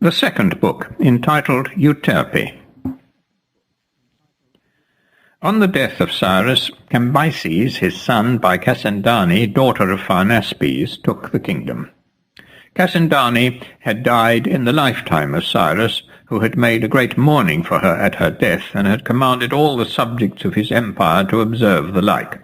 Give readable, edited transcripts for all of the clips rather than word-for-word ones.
The second book, entitled Euterpe. On the death of Cyrus, Cambyses, his son, by Cassandani, daughter of Pharnaspes, took the kingdom. Cassandani had died in the lifetime of Cyrus, who had made a great mourning for her at her death, and had commanded all the subjects of his empire to observe the like.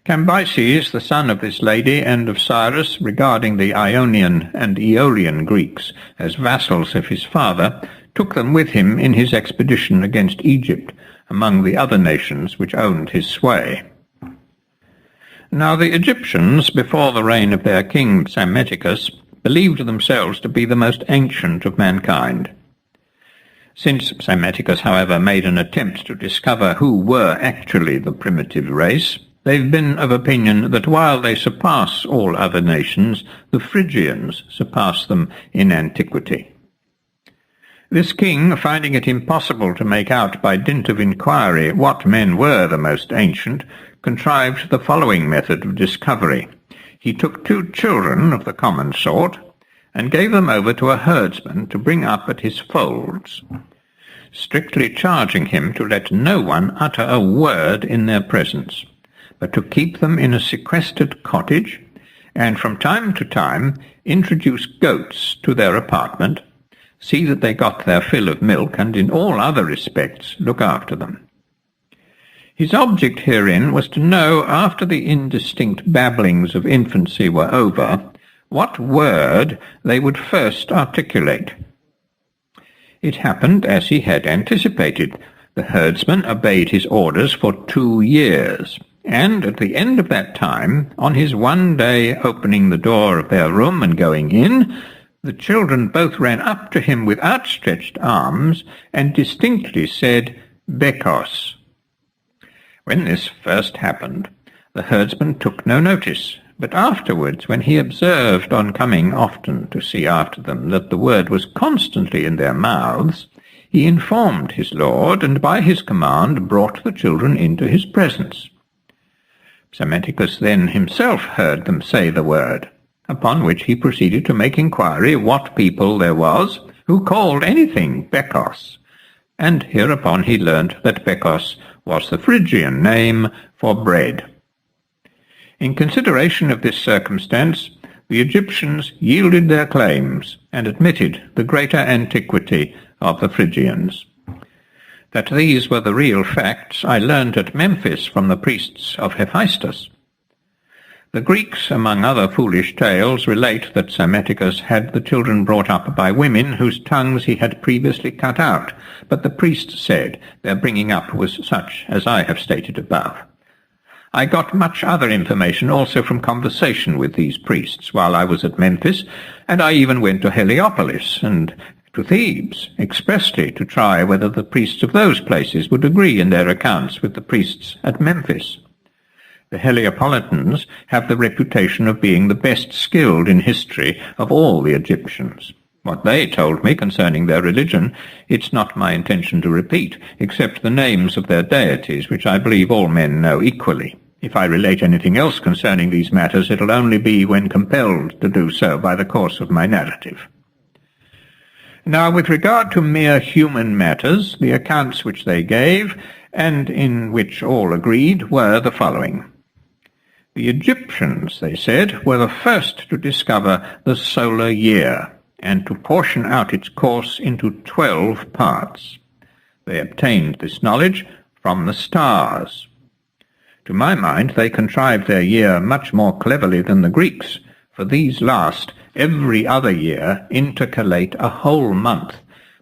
Cambyses, the son of this lady and of Cyrus, regarding the Ionian and Aeolian Greeks as vassals of his father, took them with him in his expedition against Egypt, among the other nations which owned his sway. Now the Egyptians, before the reign of their king Psammetichus, believed themselves to be the most ancient of mankind. Since Psammetichus, however, made an attempt to discover who were actually the primitive race, they've been of opinion that while they surpass all other nations, the Phrygians surpass them in antiquity. This king, finding it impossible to make out by dint of inquiry what men were the most ancient, contrived the following method of discovery. He took 2 children of the common sort, and gave them over to a herdsman to bring up at his folds, strictly charging him to let no one utter a word in their presence, but to keep them in a sequestered cottage, and from time to time introduce goats to their apartment, see that they got their fill of milk, and in all other respects look after them. His object herein was to know, after the indistinct babblings of infancy were over, what word they would first articulate. It happened as he had anticipated. The herdsman obeyed his orders for 2 years, and at the end of that time, on his one day opening the door of their room and going in, the children both ran up to him with outstretched arms, and distinctly said, "Bekos." When this first happened, the herdsman took no notice, but afterwards, when he observed on coming often to see after them that the word was constantly in their mouths, he informed his lord, and by his command brought the children into his presence. Psammetichus then himself heard them say the word, upon which he proceeded to make inquiry what people there was who called anything Bekos, and hereupon he learnt that Bekos was the Phrygian name for bread. In consideration of this circumstance, the Egyptians yielded their claims, and admitted the greater antiquity of the Phrygians. That these were the real facts I learnt at Memphis from the priests of Hephaestus. The Greeks, among other foolish tales, relate that Psammetichus had the children brought up by women whose tongues he had previously cut out, but the priests said their bringing up was such as I have stated above. I got much other information also from conversation with these priests while I was at Memphis, and I even went to Heliopolis and to Thebes, expressly to try whether the priests of those places would agree in their accounts with the priests at Memphis. The Heliopolitans have the reputation of being the best skilled in history of all the Egyptians. What they told me concerning their religion, it's not my intention to repeat, except the names of their deities, which I believe all men know equally. If I relate anything else concerning these matters, it'll only be when compelled to do so by the course of my narrative. Now, with regard to mere human matters, the accounts which they gave, and in which all agreed, were the following. The Egyptians, they said, were the first to discover the solar year, and to portion out its course into 12 parts. They obtained this knowledge from the stars. To my mind, they contrived their year much more cleverly than the Greeks, for these last, every other year, intercalate a whole month,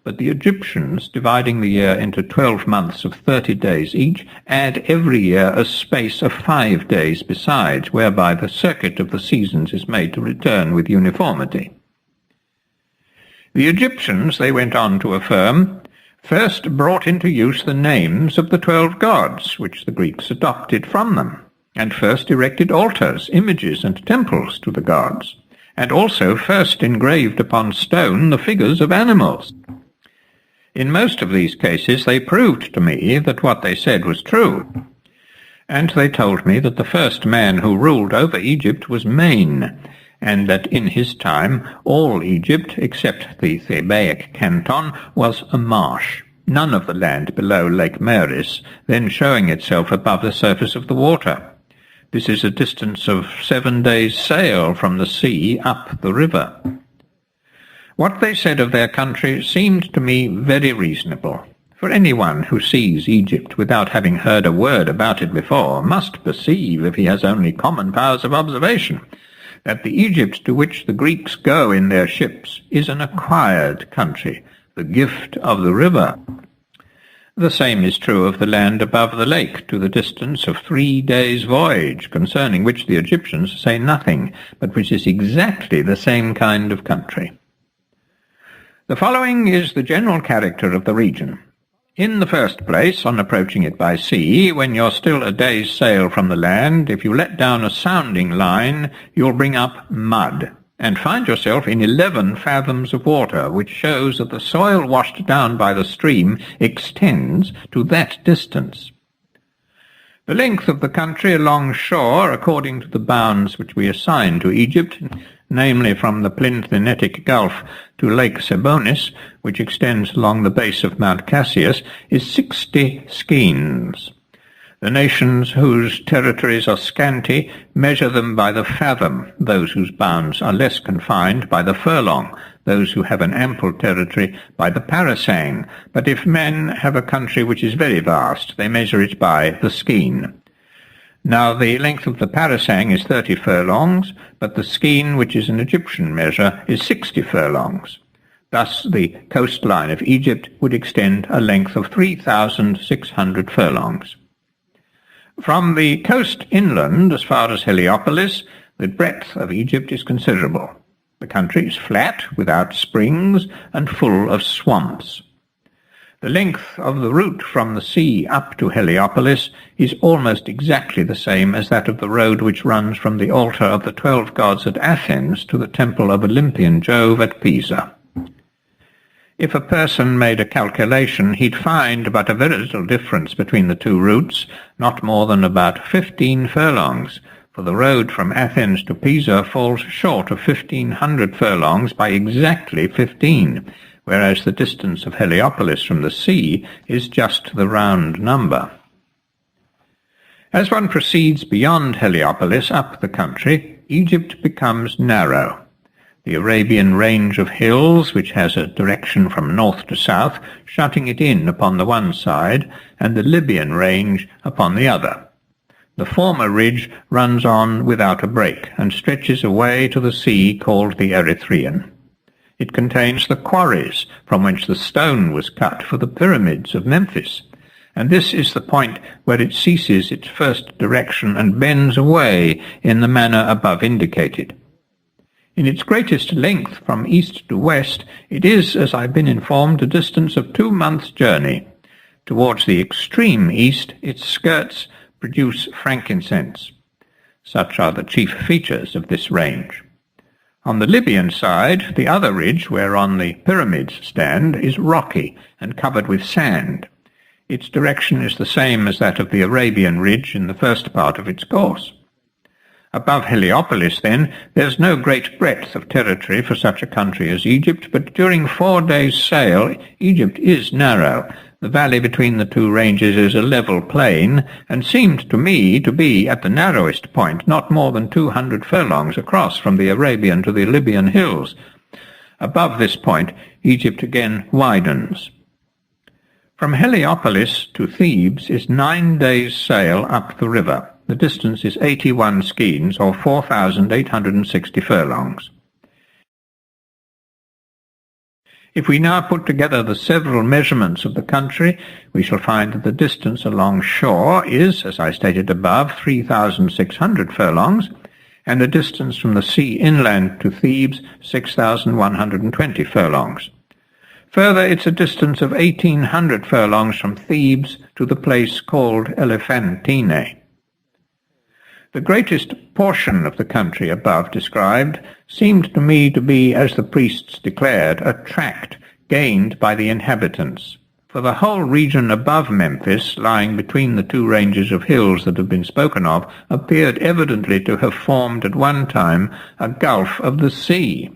but the Egyptians, dividing the year into 12 months of 30 days each, add every year a space of 5 days besides, whereby the circuit of the seasons is made to return with uniformity. The Egyptians, they went on to affirm, first brought into use the names of the 12 gods, which the Greeks adopted from them, and first erected altars, images, and temples to the gods, and also first engraved upon stone the figures of animals. In most of these cases they proved to me that what they said was true, and they told me that the first man who ruled over Egypt was Mane, and that in his time all Egypt, except the Thebaic canton, was a marsh, none of the land below Lake Moeris then showing itself above the surface of the water. This is a distance of 7 days' sail from the sea up the river. What they said of their country seemed to me very reasonable, for anyone who sees Egypt without having heard a word about it before must perceive, if he has only common powers of observation, that the Egypt to which the Greeks go in their ships is an acquired country, the gift of the river. The same is true of the land above the lake, to the distance of 3 days' voyage, concerning which the Egyptians say nothing, but which is exactly the same kind of country. The following is the general character of the region. In the first place, on approaching it by sea, when you're still a day's sail from the land, if you let down a sounding line, you'll bring up mud, and find yourself in 11 fathoms of water, which shows that the soil washed down by the stream extends to that distance. The length of the country along shore, according to the bounds which we assign to Egypt, namely from the Plinthinetic Gulf to Lake Sebonis, which extends along the base of Mount Cassius, is 60 skeins. The nations whose territories are scanty measure them by the fathom, those whose bounds are less confined by the furlong, those who have an ample territory by the parasang, but if men have a country which is very vast, they measure it by the skein. Now the length of the parasang is 30 furlongs, but the skein, which is an Egyptian measure, is 60 furlongs. Thus the coastline of Egypt would extend a length of 3,600 furlongs. From the coast inland, as far as Heliopolis, the breadth of Egypt is considerable. The country is flat, without springs, and full of swamps. The length of the route from the sea up to Heliopolis is almost exactly the same as that of the road which runs from the altar of the 12 gods at Athens to the temple of Olympian Jove at Pisa. If a person made a calculation, he'd find but a very little difference between the two routes, not more than about 15 furlongs, for the road from Athens to Pisa falls short of 1,500 furlongs by exactly 15, whereas the distance of Heliopolis from the sea is just the round number. As one proceeds beyond Heliopolis up the country, Egypt becomes narrow. The Arabian range of hills, which has a direction from north to south, shutting it in upon the one side, and the Libyan range upon the other. The former ridge runs on without a break, and stretches away to the sea called the Erythraean. It contains the quarries from which the stone was cut for the pyramids of Memphis, and this is the point where it ceases its first direction and bends away in the manner above indicated. In its greatest length from east to west, it is, as I've been informed, a distance of 2 months' journey. Towards the extreme east, its skirts produce frankincense. Such are the chief features of this range. On the Libyan side, the other ridge, whereon the pyramids stand, is rocky and covered with sand. Its direction is the same as that of the Arabian ridge in the first part of its course. Above Heliopolis, then, there's no great breadth of territory for such a country as Egypt, but during 4 days' sail, Egypt is narrow. The valley between the two ranges is a level plain, and seemed to me to be, at the narrowest point, not more than 200 furlongs across from the Arabian to the Libyan hills. Above this point, Egypt again widens. From Heliopolis to Thebes is 9 days' sail up the river. The distance is 81 skeins, or 4,860 furlongs. If we now put together the several measurements of the country, we shall find that the distance along shore is, as I stated above, 3,600 furlongs, and the distance from the sea inland to Thebes, 6,120 furlongs. Further, it's a distance of 1,800 furlongs from Thebes to the place called Elephantine. The greatest portion of the country above described seemed to me to be, as the priests declared, a tract gained by the inhabitants, for for the whole region above Memphis, lying between the two ranges of hills that have been spoken of, appeared evidently to have formed at one time a gulf of the sea.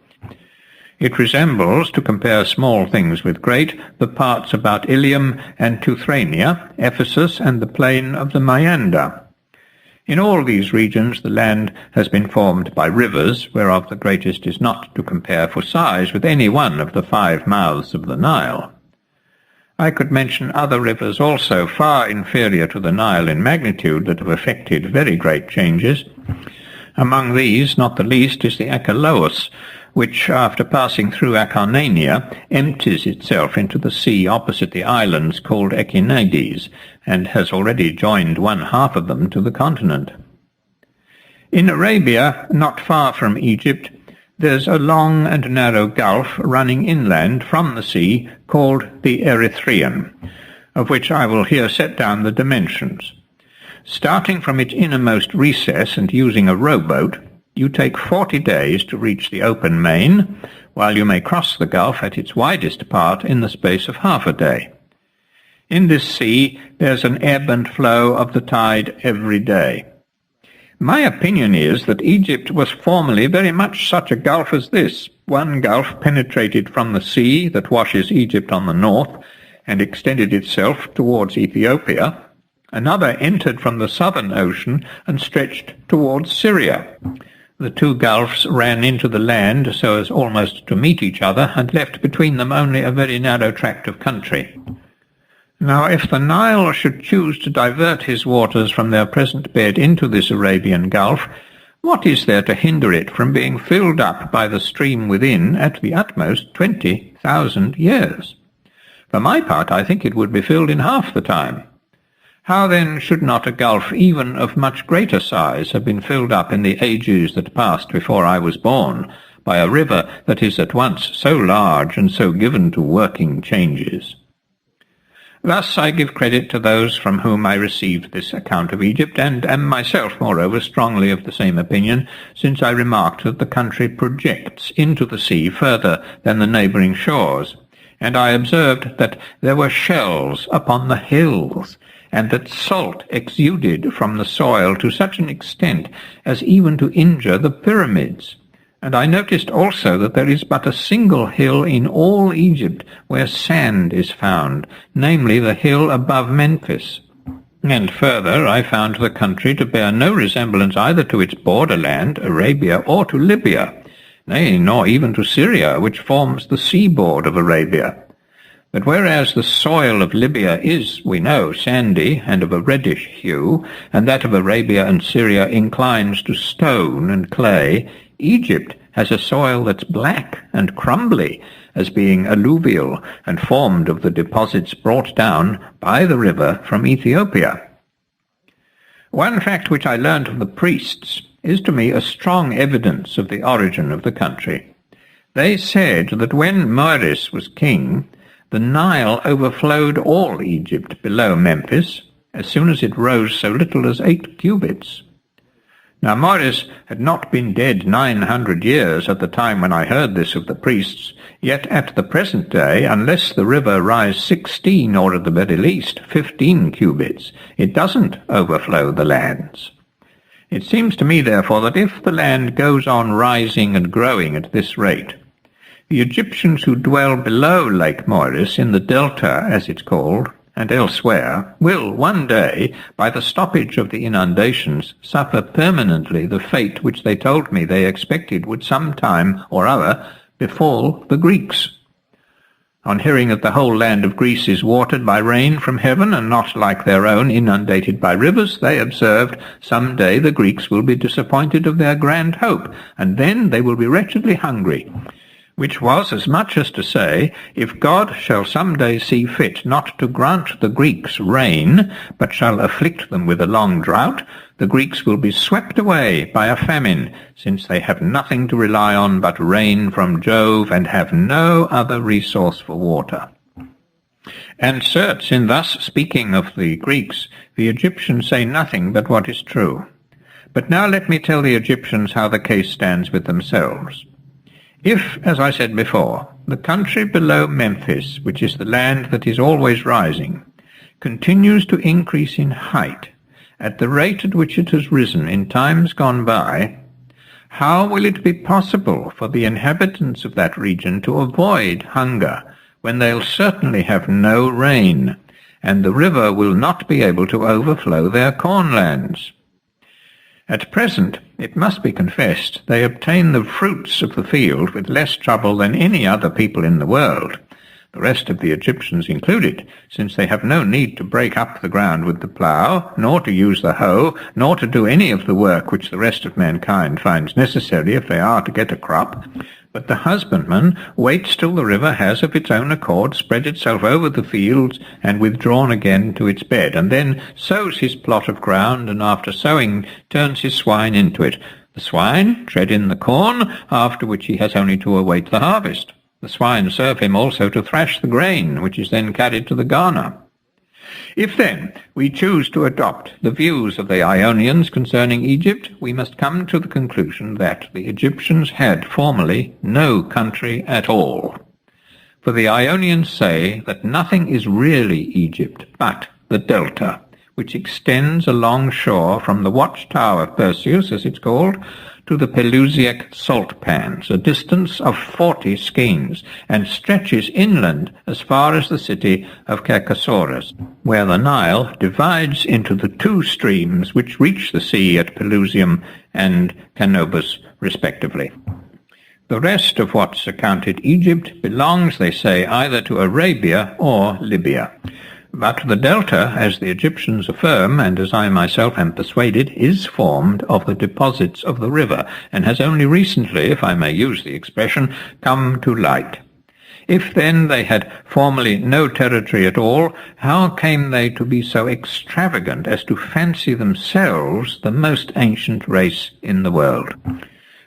It resembles, to compare small things with great, the parts about Ilium and Teuthrania, Ephesus, and the plain of the Maeander. In all these regions the land has been formed by rivers, whereof the greatest is not to compare for size with any one of the 5 mouths of the Nile. I could mention other rivers also far inferior to the Nile in magnitude that have effected very great changes. Among these, not the least, is the Achelous, which, after passing through Acarnania, empties itself into the sea opposite the islands called Echinades, and has already joined one half of them to the continent. In Arabia, not far from Egypt, there's a long and narrow gulf running inland from the sea called the Erythraean, of which I will here set down the dimensions. Starting from its innermost recess and using a rowboat, you take 40 days to reach the open main, while you may cross the gulf at its widest part in the space of half a day. In this sea there's an ebb and flow of the tide every day. My opinion is that Egypt was formerly very much such a gulf as this. One gulf penetrated from the sea that washes Egypt on the north and extended itself towards Ethiopia. Another entered from the southern ocean and stretched towards Syria. The two gulfs ran into the land so as almost to meet each other, and left between them only a very narrow tract of country. Now, if the Nile should choose to divert his waters from their present bed into this Arabian Gulf, what is there to hinder it from being filled up by the stream within at the utmost 20,000 years? For my part, I think it would be filled in half the time. How then should not a gulf even of much greater size have been filled up in the ages that passed before I was born, by a river that is at once so large and so given to working changes? Thus I give credit to those from whom I received this account of Egypt, and am myself, moreover, strongly of the same opinion, since I remarked that the country projects into the sea further than the neighbouring shores, and I observed that there were shells upon the hills, and that salt exuded from the soil to such an extent as even to injure the pyramids. And I noticed also that there is but a single hill in all Egypt where sand is found, namely the hill above Memphis. And further, I found the country to bear no resemblance either to its borderland, Arabia, or to Libya, nay, nor even to Syria, which forms the seaboard of Arabia. But whereas the soil of Libya is, we know, sandy and of a reddish hue, and that of Arabia and Syria inclines to stone and clay, Egypt has a soil that's black and crumbly, as being alluvial and formed of the deposits brought down by the river from Ethiopia. One fact which I learnt of the priests is to me a strong evidence of the origin of the country. They said that when Moses was king, the Nile overflowed all Egypt below Memphis, as soon as it rose so little as 8 cubits. Now Moses had not been dead 900 years at the time when I heard this of the priests, yet at the present day, unless the river rise 16 or at the very least 15 cubits, it doesn't overflow the lands. It seems to me, therefore, that if the land goes on rising and growing at this rate, the Egyptians who dwell below Lake Moeris, in the delta as it's called, and elsewhere, will one day, by the stoppage of the inundations, suffer permanently the fate which they told me they expected would some time or other befall the Greeks. On hearing that the whole land of Greece is watered by rain from heaven, and not like their own inundated by rivers, they observed, some day the Greeks will be disappointed of their grand hope, and then they will be wretchedly hungry. Which was as much as to say, if God shall some day see fit not to grant the Greeks rain, but shall afflict them with a long drought, the Greeks will be swept away by a famine, since they have nothing to rely on but rain from Jove, and have no other resource for water. And certes, in thus speaking of the Greeks, the Egyptians say nothing but what is true. But now let me tell the Egyptians how the case stands with themselves. If, as I said before, the country below Memphis, which is the land that is always rising, continues to increase in height at the rate at which it has risen in times gone by, how will it be possible for the inhabitants of that region to avoid hunger when they'll certainly have no rain, and the river will not be able to overflow their cornlands? At present, it must be confessed, they obtain the fruits of the field with less trouble than any other people in the world, the rest of the Egyptians included, since they have no need to break up the ground with the plough, nor to use the hoe, nor to do any of the work which the rest of mankind finds necessary if they are to get a crop. But the husbandman waits till the river has of its own accord spread itself over the fields and withdrawn again to its bed, and then sows his plot of ground, and after sowing turns his swine into it. The swine tread in the corn, after which he has only to await the harvest. The swine serve him also to thrash the grain, which is then carried to the garner. If, then, we choose to adopt the views of the Ionians concerning Egypt, we must come to the conclusion that the Egyptians had formerly no country at all. For the Ionians say that nothing is really Egypt but the delta, which extends along shore from the watchtower of Perseus, as it's called, to the Pelusiac salt pans, a distance of 40 skeins, and stretches inland as far as the city of Carcassonne, where the Nile divides into the two streams which reach the sea at Pelusium and Canobus, respectively. The rest of what's accounted Egypt belongs, they say, either to Arabia or Libya. But the delta, as the Egyptians affirm, and as I myself am persuaded, is formed of the deposits of the river, and has only recently, if I may use the expression, come to light. If then they had formerly no territory at all, how came they to be so extravagant as to fancy themselves the most ancient race in the world?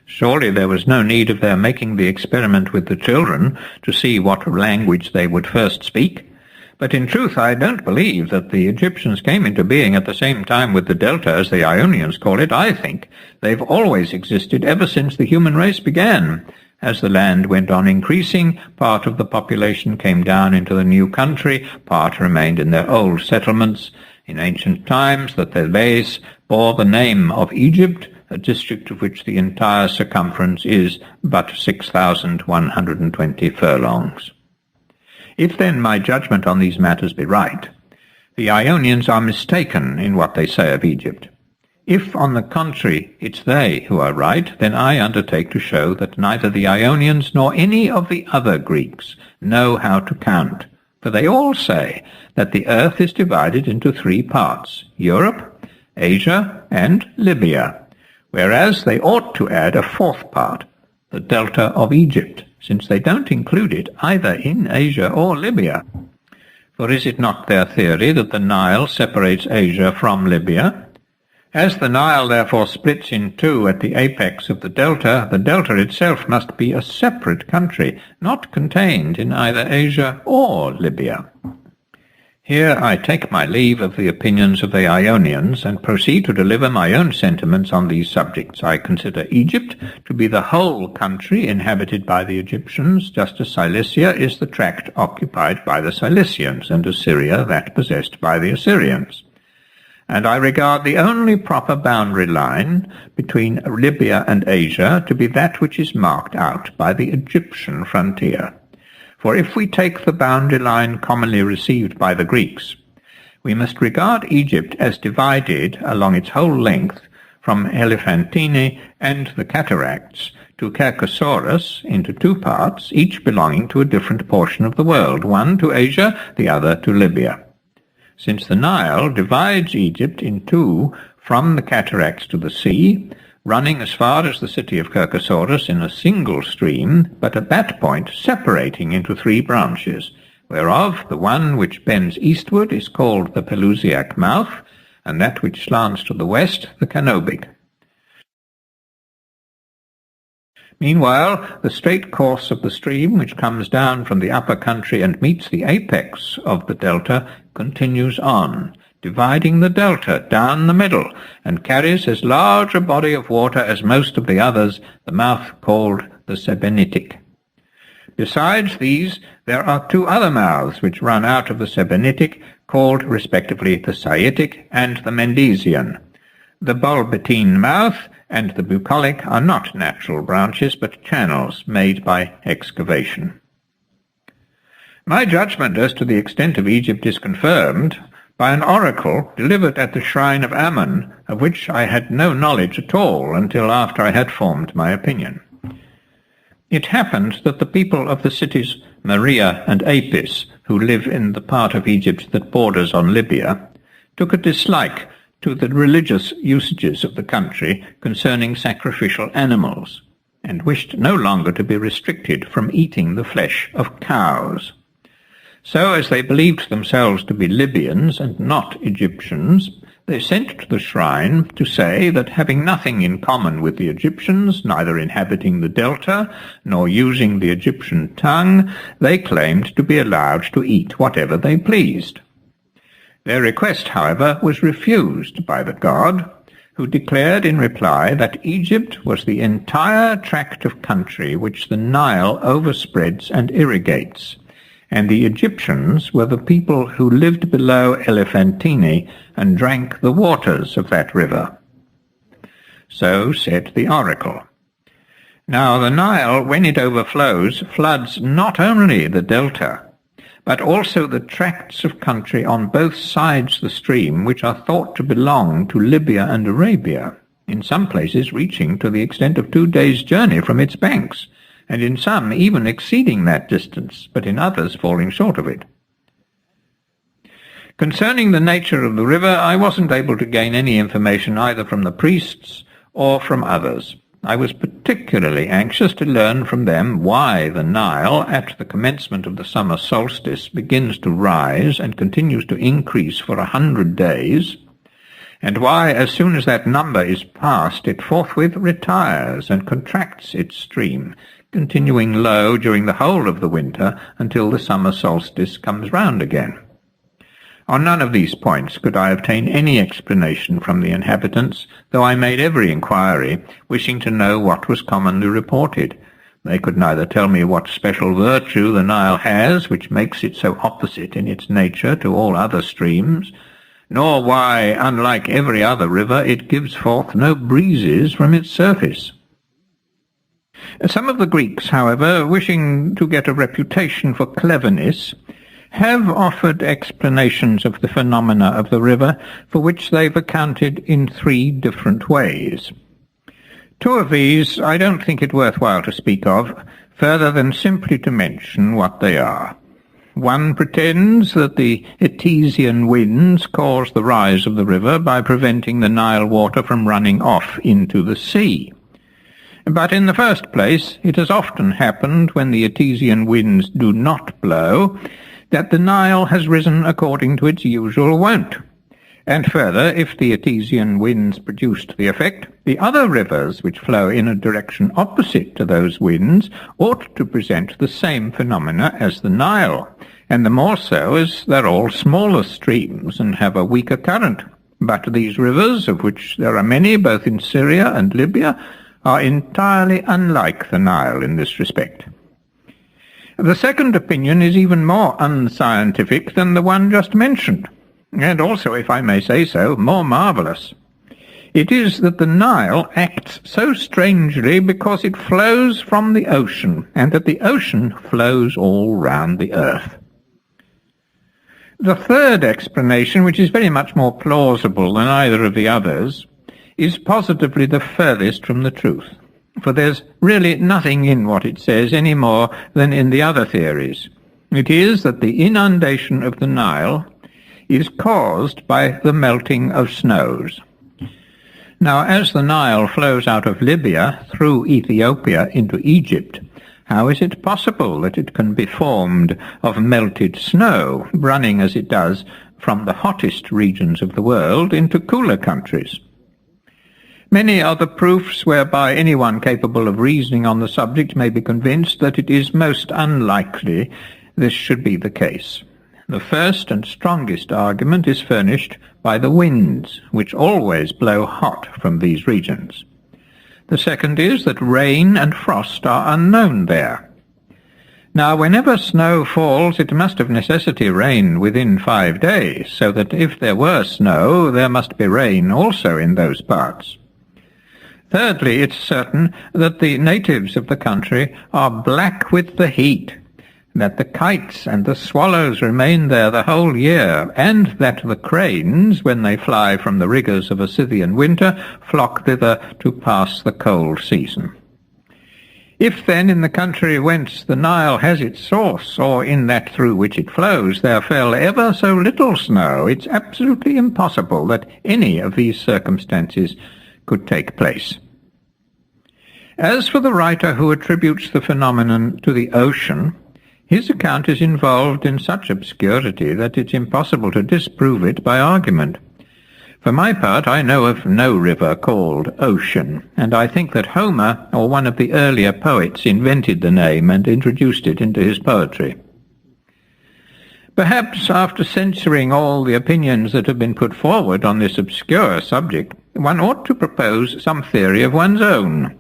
Surely there was no need of their making the experiment with the children to see what language they would first speak. But in truth I don't believe that the Egyptians came into being at the same time with the delta, as the Ionians call it. I think they've always existed ever since the human race began. As the land went on increasing, part of the population came down into the new country, part remained in their old settlements. In ancient times the Thebes bore the name of Egypt, a district of which the entire circumference is but 6,120 furlongs. If then my judgment on these matters be right, the Ionians are mistaken in what they say of Egypt. If, on the contrary, it's they who are right, then I undertake to show that neither the Ionians nor any of the other Greeks know how to count, for they all say that the earth is divided into three parts, Europe, Asia, and Libya, whereas they ought to add a fourth part, the delta of Egypt, since they don't include it either in Asia or Libya. For is it not their theory that the Nile separates Asia from Libya? As the Nile therefore splits in two at the apex of the delta itself must be a separate country, not contained in either Asia or Libya. Here I take my leave of the opinions of the Ionians, and proceed to deliver my own sentiments on these subjects. I consider Egypt to be the whole country inhabited by the Egyptians, just as Cilicia is the tract occupied by the Cilicians, and Assyria that possessed by the Assyrians. And I regard the only proper boundary line between Libya and Asia to be that which is marked out by the Egyptian frontier. For if we take the boundary line commonly received by the Greeks, we must regard Egypt as divided along its whole length from Elephantine and the Cataracts to Carcassonne into two parts, each belonging to a different portion of the world, one to Asia, the other to Libya. Since the Nile divides Egypt in two from the Cataracts to the sea, running as far as the city of Carcassonne in a single stream, but at that point separating into three branches, whereof the one which bends eastward is called the Pelusiac mouth, and that which slants to the west the Canobic. Meanwhile, the straight course of the stream, which comes down from the upper country and meets the apex of the delta, continues on, dividing the delta down the middle, and carries as large a body of water as most of the others, the mouth called the Sebennytic. Besides these, there are two other mouths which run out of the Sebennytic, called respectively the Saitic and the Mendesian. The Bolbetine mouth and the Bucolic are not natural branches, but channels made by excavation. My judgment as to the extent of Egypt is confirmed by an oracle delivered at the shrine of Ammon, of which I had no knowledge at all until after I had formed my opinion. It happened that the people of the cities Maria and Apis, who live in the part of Egypt that borders on Libya, took a dislike to the religious usages of the country concerning sacrificial animals, and wished no longer to be restricted from eating the flesh of cows. So, as they believed themselves to be Libyans and not Egyptians, they sent to the shrine to say that, having nothing in common with the Egyptians, neither inhabiting the delta nor using the Egyptian tongue, they claimed to be allowed to eat whatever they pleased. Their request, however, was refused by the god, who declared in reply that Egypt was the entire tract of country which the Nile overspreads and irrigates, and the Egyptians were the people who lived below Elephantine and drank the waters of that river. So said the oracle. Now the Nile, when it overflows, floods not only the delta, but also the tracts of country on both sides the stream which are thought to belong to Libya and Arabia, in some places reaching to the extent of 2 days' journey from its banks, and in some even exceeding that distance, but in others falling short of it. Concerning the nature of the river, I wasn't able to gain any information either from the priests or from others. I was particularly anxious to learn from them why the Nile, at the commencement of the summer solstice, begins to rise and continues to increase for 100 days, and why, as soon as that number is passed, it forthwith retires and contracts its stream, continuing low during the whole of the winter until the summer solstice comes round again. On none of these points could I obtain any explanation from the inhabitants, though I made every inquiry, wishing to know what was commonly reported. They could neither tell me what special virtue the Nile has, which makes it so opposite in its nature to all other streams, nor why, unlike every other river, it gives forth no breezes from its surface. Some of the Greeks, however, wishing to get a reputation for cleverness, have offered explanations of the phenomena of the river, for which they've accounted in 3 different ways. 2 of these I don't think it worthwhile to speak of, further than simply to mention what they are. One pretends that the Etesian winds cause the rise of the river by preventing the Nile water from running off into the sea. But in the first place, it has often happened when the Etesian winds do not blow, that the Nile has risen according to its usual wont. And further, if the Etesian winds produced the effect, the other rivers which flow in a direction opposite to those winds ought to present the same phenomena as the Nile, and the more so as they're all smaller streams and have a weaker current. But these rivers, of which there are many both in Syria and Libya, are entirely unlike the Nile in this respect. The second opinion is even more unscientific than the one just mentioned, and also, if I may say so, more marvellous. It is that the Nile acts so strangely because it flows from the ocean, and that the ocean flows all round the earth. The third explanation, which is very much more plausible than either of the others, is positively the furthest from the truth. For there's really nothing in what it says any more than in the other theories. It is that the inundation of the Nile is caused by the melting of snows. Now, as the Nile flows out of Libya through Ethiopia into Egypt, how is it possible that it can be formed of melted snow, running as it does from the hottest regions of the world into cooler countries? Many are the proofs whereby anyone capable of reasoning on the subject may be convinced that it is most unlikely this should be the case. The first and strongest argument is furnished by the winds, which always blow hot from these regions. The second is that rain and frost are unknown there. Now, whenever snow falls, it must of necessity rain within 5 days, so that if there were snow, there must be rain also in those parts. Thirdly, it's certain that the natives of the country are black with the heat, that the kites and the swallows remain there the whole year, and that the cranes, when they fly from the rigours of a Scythian winter, flock thither to pass the cold season. If then in the country whence the Nile has its source, or in that through which it flows, there fell ever so little snow, it's absolutely impossible that any of these circumstances could take place. As for the writer who attributes the phenomenon to the ocean, his account is involved in such obscurity that it's impossible to disprove it by argument. For my part, I know of no river called Ocean, and I think that Homer, or one of the earlier poets, invented the name and introduced it into his poetry. Perhaps, after censoring all the opinions that have been put forward on this obscure subject, one ought to propose some theory of one's own.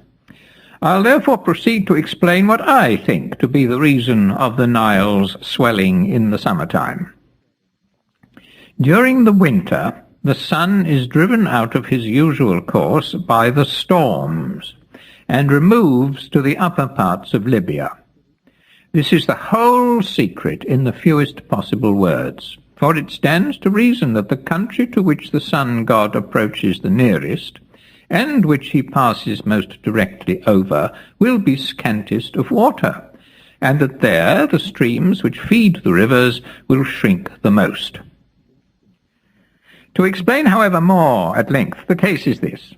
I'll therefore proceed to explain what I think to be the reason of the Nile's swelling in the summertime. During the winter, the sun is driven out of his usual course by the storms, and removes to the upper parts of Libya. This is the whole secret in the fewest possible words, for it stands to reason that the country to which the sun-god approaches the nearest, and which he passes most directly over, will be scantest of water, and that there the streams which feed the rivers will shrink the most. To explain, however, more at length, the case is this.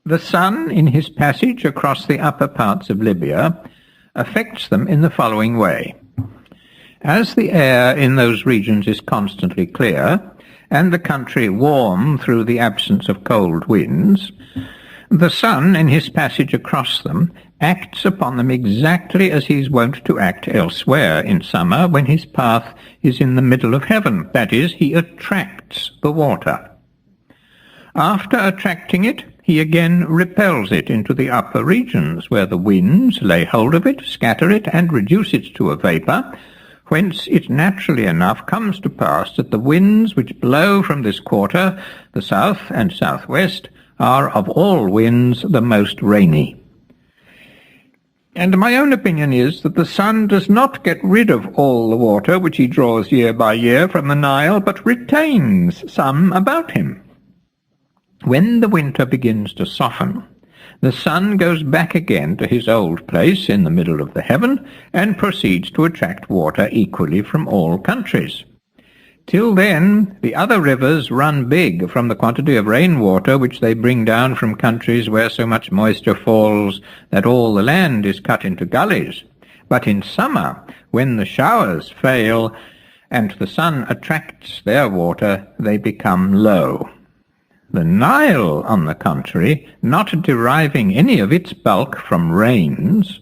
The sun, in his passage across the upper parts of Libya, affects them in the following way. As the air in those regions is constantly clear, and the country warm through the absence of cold winds, the sun, in his passage across them, acts upon them exactly as he is wont to act elsewhere in summer, when his path is in the middle of heaven. That is, he attracts the water. After attracting it, he again repels it into the upper regions, where the winds lay hold of it, scatter it, and reduce it to a vapour, whence it naturally enough comes to pass that the winds which blow from this quarter, the south and southwest, are of all winds the most rainy. And my own opinion is that the sun does not get rid of all the water which he draws year by year from the Nile, but retains some about him. When the winter begins to soften, the sun goes back again to his old place in the middle of the heaven, and proceeds to attract water equally from all countries. Till then, the other rivers run big from the quantity of rainwater which they bring down from countries where so much moisture falls that all the land is cut into gullies. But in summer, when the showers fail and the sun attracts their water, they become low. The Nile, on the contrary, not deriving any of its bulk from rains,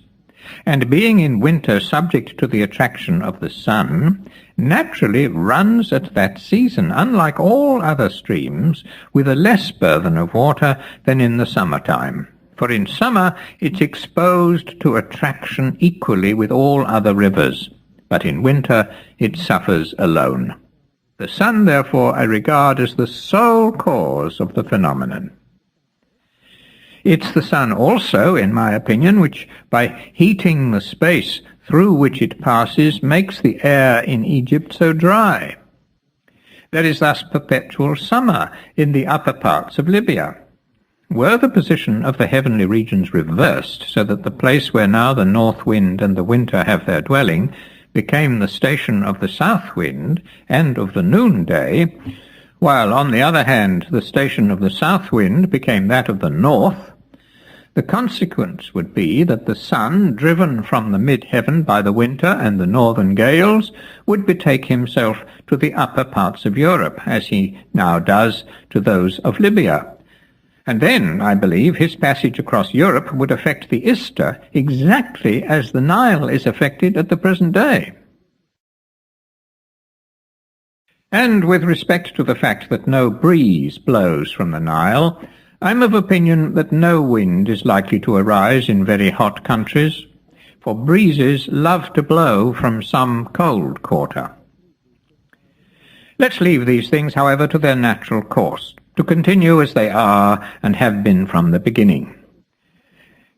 and being in winter subject to the attraction of the sun, naturally runs at that season, unlike all other streams, with a less burthen of water than in the summer-time. For in summer it's exposed to attraction equally with all other rivers, but in winter it suffers alone. The sun, therefore, I regard as the sole cause of the phenomenon. It's the sun also, in my opinion, which, by heating the space through which it passes, makes the air in Egypt so dry. There is thus perpetual summer in the upper parts of Libya. Were the position of the heavenly regions reversed, so that the place where now the north wind and the winter have their dwelling became the station of the south wind and of the noonday, while, on the other hand, the station of the south wind became that of the north, the consequence would be that the sun, driven from the mid-heaven by the winter and the northern gales, would betake himself to the upper parts of Europe, as he now does to those of Libya. And then, I believe, his passage across Europe would affect the Ister exactly as the Nile is affected at the present day. And with respect to the fact that no breeze blows from the Nile, I'm of opinion that no wind is likely to arise in very hot countries, for breezes love to blow from some cold quarter. Let's leave these things, however, to their natural course, to continue as they are and have been from the beginning.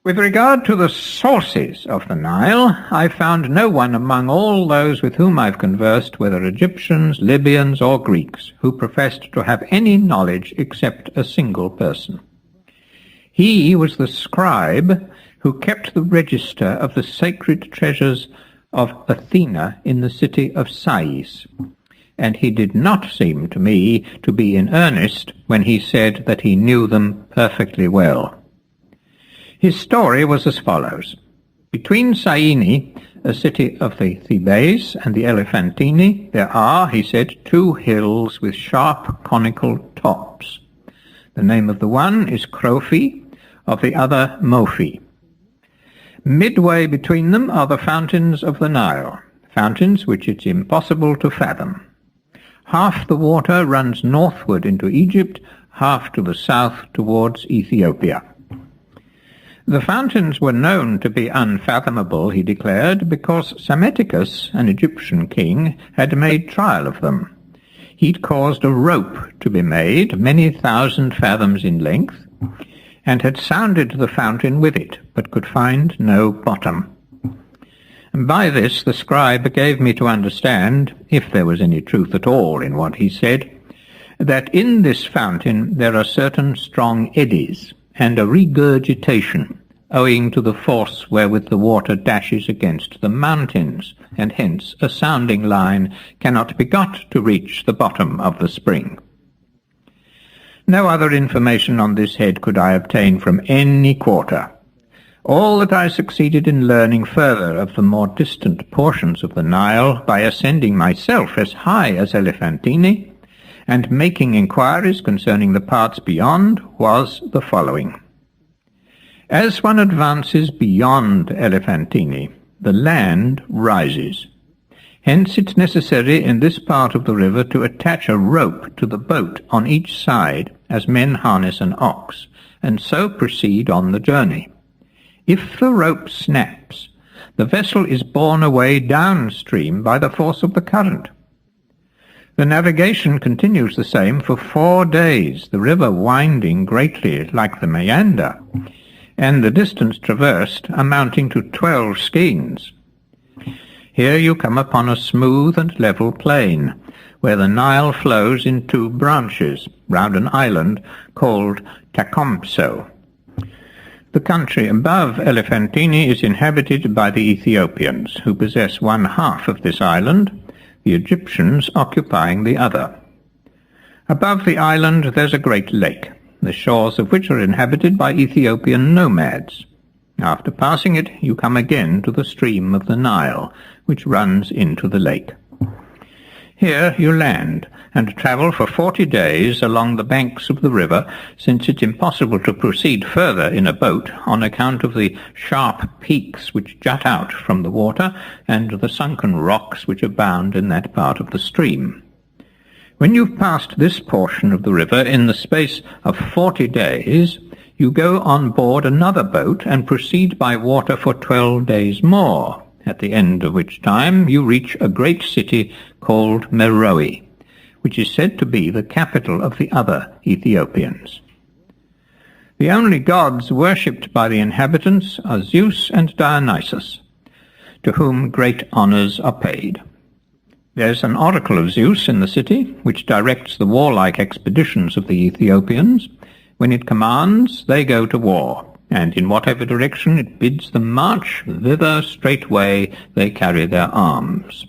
With regard to the sources of the Nile, I found no one among all those with whom I've conversed, whether Egyptians, Libyans, or Greeks, who professed to have any knowledge except a single person. He was the scribe who kept the register of the sacred treasures of Athena in the city of Sais, and he did not seem to me to be in earnest when he said that he knew them perfectly well. His story was as follows. Between Syene, a city of the Thebes, and the Elephantine, there are, he said, 2 hills with sharp conical tops. The name of the one is Crophi, of the other Mophi. Midway between them are the fountains of the Nile, fountains which it's impossible to fathom. Half the water runs northward into Egypt, half to the south towards Ethiopia. The fountains were known to be unfathomable, he declared, because Psammetichus, an Egyptian king, had made trial of them. He'd caused a rope to be made, many thousand fathoms in length, and had sounded the fountain with it, but could find no bottom. And by this the scribe gave me to understand, if there was any truth at all in what he said, that in this fountain there are certain strong eddies, and a regurgitation, owing to the force wherewith the water dashes against the mountains, and hence a sounding line cannot be got to reach the bottom of the spring. No other information on this head could I obtain from any quarter. All that I succeeded in learning further of the more distant portions of the Nile by ascending myself as high as Elephantine, and making inquiries concerning the parts beyond, was the following. As one advances beyond Elephantine, the land rises. Hence it's necessary in this part of the river to attach a rope to the boat on each side, as men harness an ox, and so proceed on the journey. If the rope snaps, the vessel is borne away downstream by the force of the current. The navigation continues the same for 4 days, the river winding greatly like the Meander, and the distance traversed amounting to 12 skeins. Here you come upon a smooth and level plain, where the Nile flows in 2 branches, round an island called Tecumseh. The country above Elephantine is inhabited by the Ethiopians, who possess 1/2 of this island, the Egyptians occupying the other. Above the island there's a great lake, the shores of which are inhabited by Ethiopian nomads. After passing it, you come again to the stream of the Nile, which runs into the lake. Here you land, and travel for 40 days along the banks of the river, since it's impossible to proceed further in a boat on account of the sharp peaks which jut out from the water and the sunken rocks which abound in that part of the stream. When you've passed this portion of the river in the space of 40 days, you go on board another boat and proceed by water for 12 days more, at the end of which time you reach a great city called Meroe, which is said to be the capital of the other Ethiopians. The only gods worshipped by the inhabitants are Zeus and Dionysus, to whom great honours are paid. There's an oracle of Zeus in the city, which directs the warlike expeditions of the Ethiopians. When it commands, they go to war, and in whatever direction it bids them march, thither straightway they carry their arms.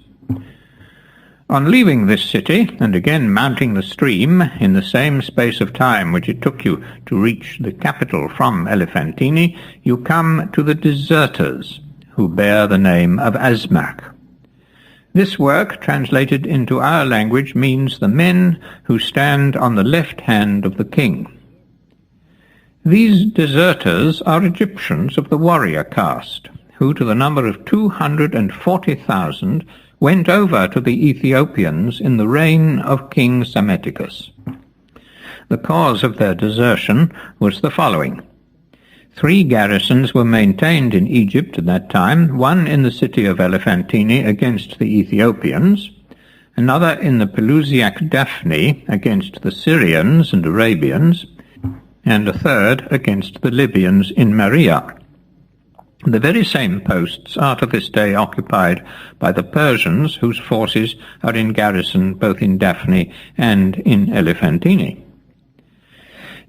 On leaving this city, and again mounting the stream, in the same space of time which it took you to reach the capital from Elephantine, you come to the deserters, who bear the name of Asmak. This work, translated into our language, means the men who stand on the left hand of the king. These deserters are Egyptians of the warrior caste, who to the number of 240,000 went over to the Ethiopians in the reign of King Psammetichus. The cause of their desertion was the following. 3 garrisons were maintained in Egypt at that time, one in the city of Elephantine against the Ethiopians, another in the Pelusiac Daphne against the Syrians and Arabians, and a third against the Libyans in Maria. The very same posts are to this day occupied by the Persians, whose forces are in garrison both in Daphne and in Elephantine.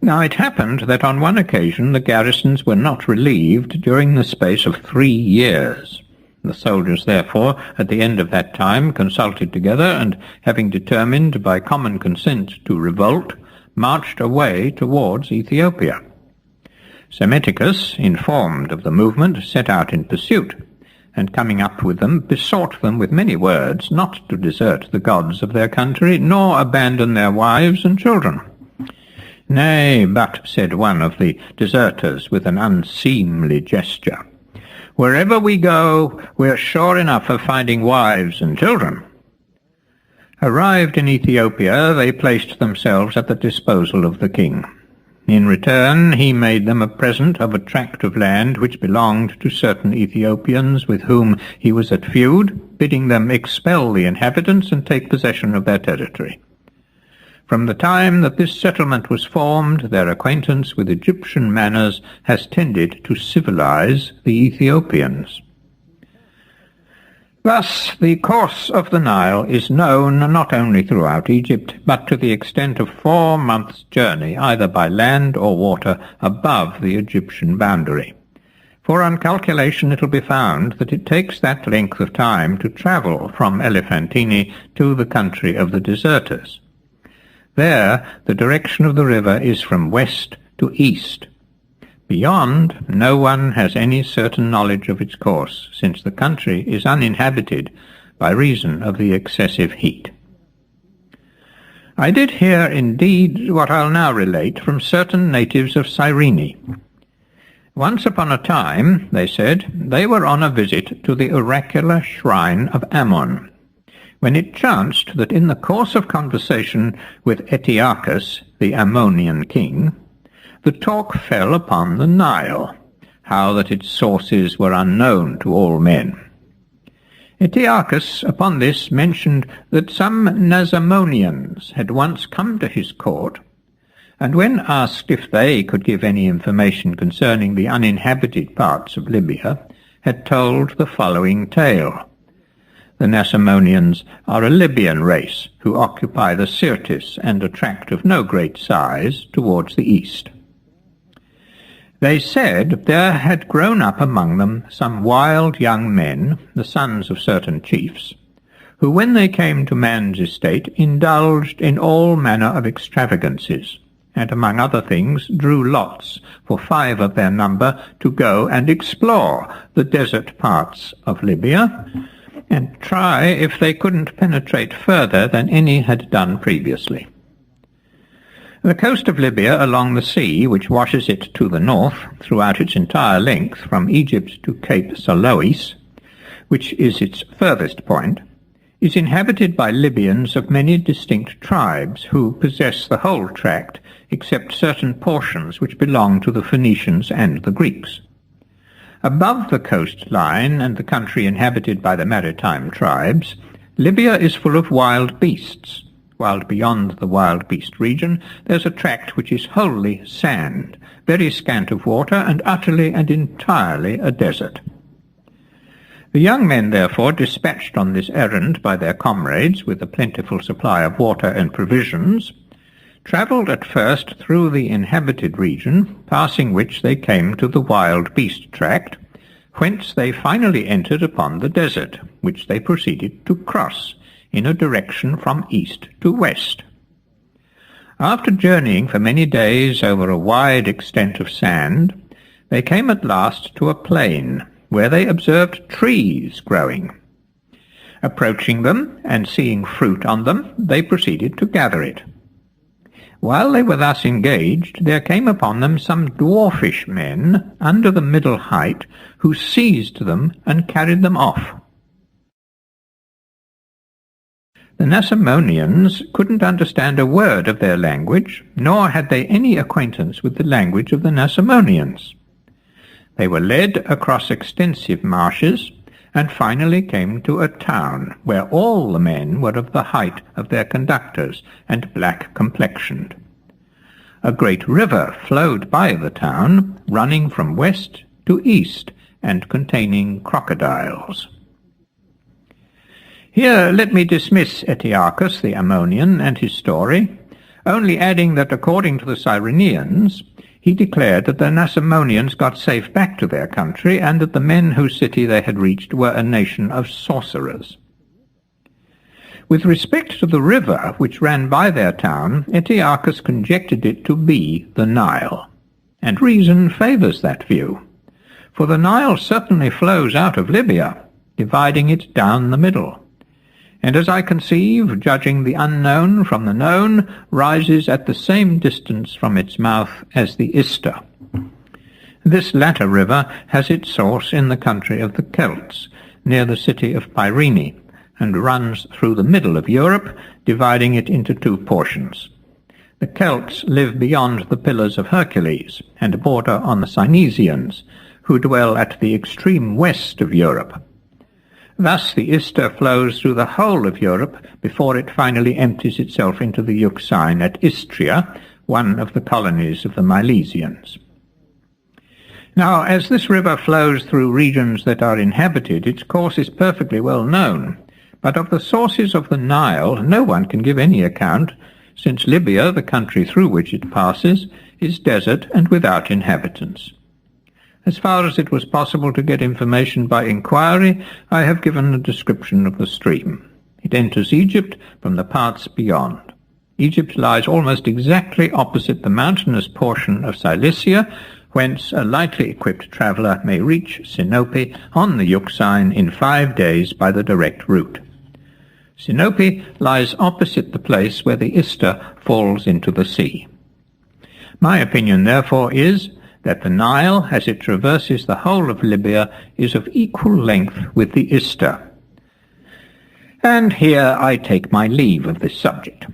Now it happened that on one occasion the garrisons were not relieved during the space of 3 years. The soldiers, therefore, at the end of that time consulted together, and having determined by common consent to revolt, marched away towards Ethiopia. Psammetichus, informed of the movement, set out in pursuit, and coming up with them, besought them with many words not to desert the gods of their country, nor abandon their wives and children. "Nay, but," said one of the deserters with an unseemly gesture, "wherever we go, we are sure enough of finding wives and children." Arrived in Ethiopia, they placed themselves at the disposal of the king. In return, he made them a present of a tract of land which belonged to certain Ethiopians with whom he was at feud, bidding them expel the inhabitants and take possession of their territory. From the time that this settlement was formed, their acquaintance with Egyptian manners has tended to civilize the Ethiopians. Thus, the course of the Nile is known not only throughout Egypt, but to the extent of 4 months' journey, either by land or water, above the Egyptian boundary. For on calculation it will be found that it takes that length of time to travel from Elephantine to the country of the deserters. There, the direction of the river is from west to east. Beyond, no one has any certain knowledge of its course, since the country is uninhabited by reason of the excessive heat. I did hear, indeed, what I'll now relate from certain natives of Cyrene. Once upon a time, they said, they were on a visit to the oracular shrine of Ammon, when it chanced that in the course of conversation with Etearchus, the Ammonian king, the talk fell upon the Nile, how that its sources were unknown to all men. Etearchus upon this mentioned that some Nasamonians had once come to his court, and when asked if they could give any information concerning the uninhabited parts of Libya, had told the following tale. The Nasamonians are a Libyan race who occupy the Syrtis and a tract of no great size towards the east. They said there had grown up among them some wild young men, the sons of certain chiefs, who when they came to man's estate indulged in all manner of extravagances, and among other things drew lots for 5 of their number to go and explore the desert parts of Libya, and try if they couldn't penetrate further than any had done previously. The coast of Libya along the sea, which washes it to the north throughout its entire length from Egypt to Cape Salois, which is its furthest point, is inhabited by Libyans of many distinct tribes who possess the whole tract except certain portions which belong to the Phoenicians and the Greeks. Above the coastline and the country inhabited by the maritime tribes, Libya is full of wild beasts, while beyond the wild beast region there's a tract which is wholly sand, very scant of water, and utterly and entirely a desert. The young men, therefore, dispatched on this errand by their comrades with a plentiful supply of water and provisions, travelled at first through the inhabited region, passing which they came to the wild beast tract, whence they finally entered upon the desert, which they proceeded to cross in a direction from east to west. After journeying for many days over a wide extent of sand, they came at last to a plain, where they observed trees growing. Approaching them, and seeing fruit on them, they proceeded to gather it. While they were thus engaged, there came upon them some dwarfish men, under the middle height, who seized them and carried them off. The Nasamonians couldn't understand a word of their language, nor had they any acquaintance with the language of the Nasamonians. They were led across extensive marshes, and finally came to a town where all the men were of the height of their conductors and black-complexioned. A great river flowed by the town, running from west to east, and containing crocodiles. Here let me dismiss Etearchus the Ammonian and his story, only adding that according to the Cyrenians, he declared that the Nasamonians got safe back to their country, and that the men whose city they had reached were a nation of sorcerers. With respect to the river which ran by their town, Etearchus conjectured it to be the Nile, and reason favours that view, for the Nile certainly flows out of Libya, dividing it down the middle, and as I conceive, judging the unknown from the known, rises at the same distance from its mouth as the Ister. This latter river has its source in the country of the Celts, near the city of Pyrene, and runs through the middle of Europe, dividing it into two portions. The Celts live beyond the Pillars of Hercules, and border on the Cynesians, who dwell at the extreme west of Europe. Thus the Ister flows through the whole of Europe before it finally empties itself into the Euxine at Istria, one of the colonies of the Milesians. Now, as this river flows through regions that are inhabited, its course is perfectly well known, but of the sources of the Nile no one can give any account, since Libya, the country through which it passes, is desert and without inhabitants. As far as it was possible to get information by inquiry, I have given a description of the stream. It enters Egypt from the parts beyond. Egypt lies almost exactly opposite the mountainous portion of Cilicia, whence a lightly equipped traveller may reach Sinope on the Euxine in 5 days by the direct route. Sinope lies opposite the place where the Ister falls into the sea. My opinion, therefore, is that the Nile, as it traverses the whole of Libya, is of equal length with the Ister. And here I take my leave of this subject.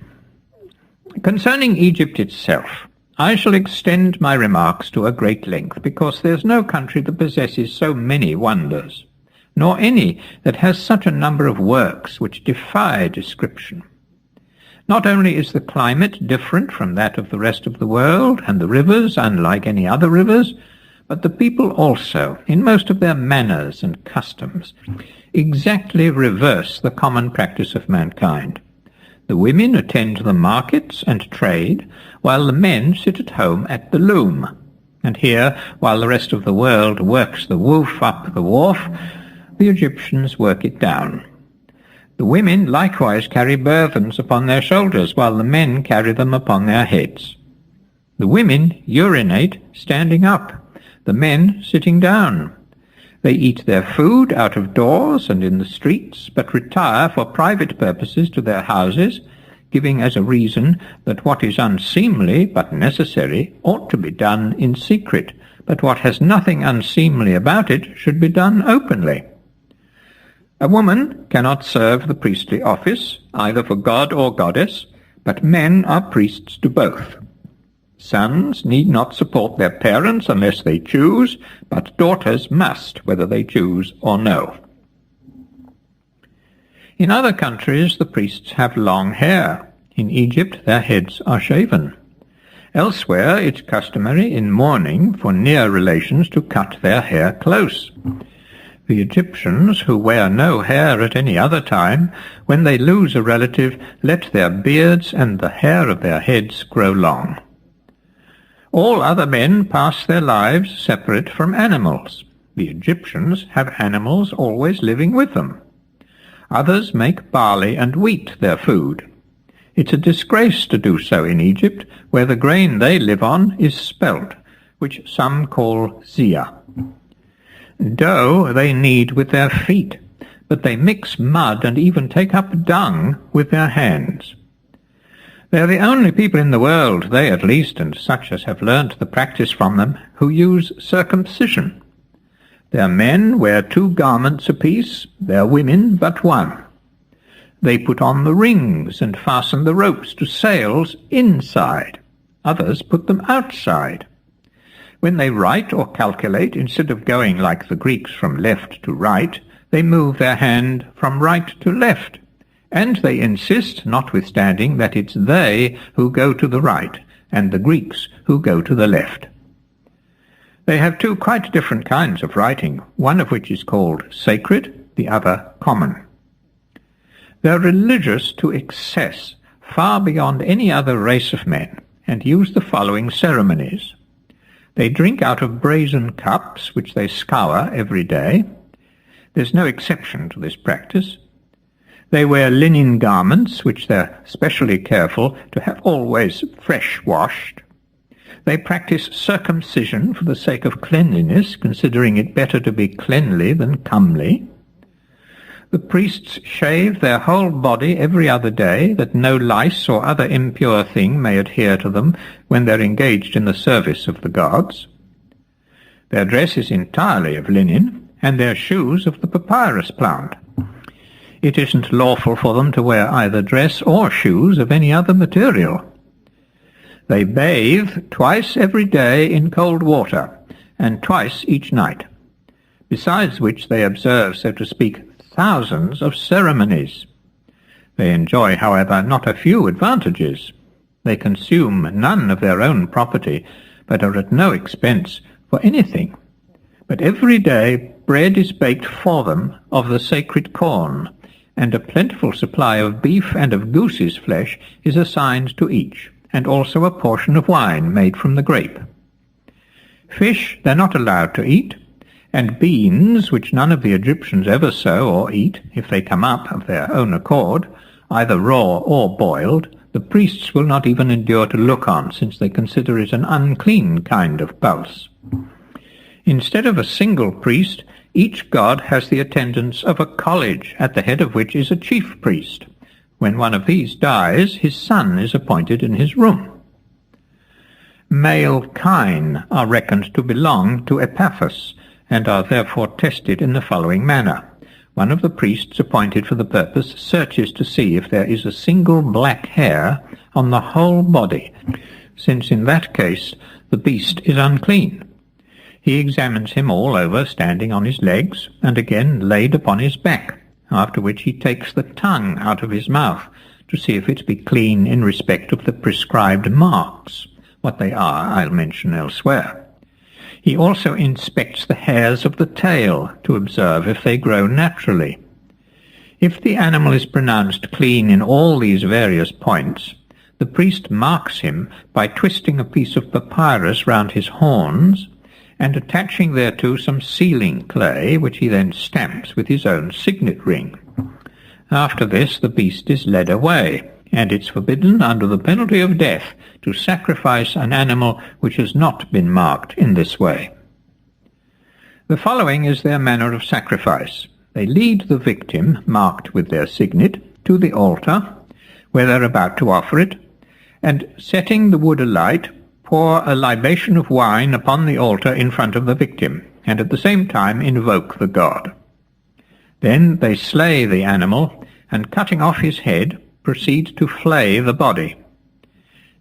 Concerning Egypt itself, I shall extend my remarks to a great length, because there is no country that possesses so many wonders, nor any that has such a number of works which defy description. Not only is the climate different from that of the rest of the world, and the rivers unlike any other rivers, but the people also, in most of their manners and customs, exactly reverse the common practice of mankind. The women attend to the markets and trade, while the men sit at home at the loom. And here, while the rest of the world works the woof up the wharf, the Egyptians work it down. The women likewise carry burthens upon their shoulders, while the men carry them upon their heads. The women urinate standing up, the men sitting down. They eat their food out of doors and in the streets, but retire for private purposes to their houses, giving as a reason that what is unseemly but necessary ought to be done in secret, but what has nothing unseemly about it should be done openly. A woman cannot serve the priestly office, either for god or goddess, but men are priests to both. Sons need not support their parents unless they choose, but daughters must, whether they choose or no. In other countries the priests have long hair. In Egypt their heads are shaven. Elsewhere it's customary in mourning for near relations to cut their hair close. The Egyptians, who wear no hair at any other time, when they lose a relative, let their beards and the hair of their heads grow long. All other men pass their lives separate from animals. The Egyptians have animals always living with them. Others make barley and wheat their food. It's a disgrace to do so in Egypt, where the grain they live on is spelt, which some call zia. Dough they knead with their feet, but they mix mud and even take up dung with their hands. They are the only people in the world, they at least, and such as have learnt the practice from them, who use circumcision. Their men wear 2 garments apiece, their women but one. They put on the rings and fasten the ropes to sails inside. Others put them outside. When they write or calculate, instead of going like the Greeks from left to right, they move their hand from right to left. And they insist, notwithstanding, that it's they who go to the right, and the Greeks who go to the left. They have two quite different kinds of writing, one of which is called sacred, the other common. They're religious to excess, far beyond any other race of men, and use the following ceremonies. They drink out of brazen cups, which they scour every day. There's no exception to this practice. They wear linen garments, which they're specially careful to have always fresh washed. They practice circumcision for the sake of cleanliness, considering it better to be cleanly than comely. The priests shave their whole body every other day, that no lice or other impure thing may adhere to them when they're engaged in the service of the gods. Their dress is entirely of linen, and their shoes of the papyrus plant. It isn't lawful for them to wear either dress or shoes of any other material. They bathe twice every day in cold water, and twice each night, besides which they observe, so to speak, thousands of ceremonies. They enjoy, however, not a few advantages. They consume none of their own property, but are at no expense for anything. But every day bread is baked for them of the sacred corn, and a plentiful supply of beef and of goose's flesh is assigned to each, and also a portion of wine made from the grape. Fish they're not allowed to eat, and beans, which none of the Egyptians ever sow or eat, if they come up of their own accord, either raw or boiled, the priests will not even endure to look on, since they consider it an unclean kind of pulse. Instead of a single priest, each god has the attendance of a college, at the head of which is a chief priest. When one of these dies, his son is appointed in his room. Male kine are reckoned to belong to Epaphus, and are therefore tested in the following manner. One of the priests appointed for the purpose searches to see if there is a single black hair on the whole body, since in that case the beast is unclean. He examines him all over, standing on his legs, and again laid upon his back, after which he takes the tongue out of his mouth, to see if it be clean in respect of the prescribed marks. What they are I'll mention elsewhere. He also inspects the hairs of the tail, to observe if they grow naturally. If the animal is pronounced clean in all these various points, the priest marks him by twisting a piece of papyrus round his horns, and attaching thereto some sealing clay, which he then stamps with his own signet ring. After this the beast is led away, and it's forbidden under the penalty of death to sacrifice an animal which has not been marked in this way. The following is their manner of sacrifice. They lead the victim, marked with their signet, to the altar, where they're about to offer it, and setting the wood alight, pour a libation of wine upon the altar in front of the victim, and at the same time invoke the god. Then they slay the animal, and cutting off his head, proceed to flay the body.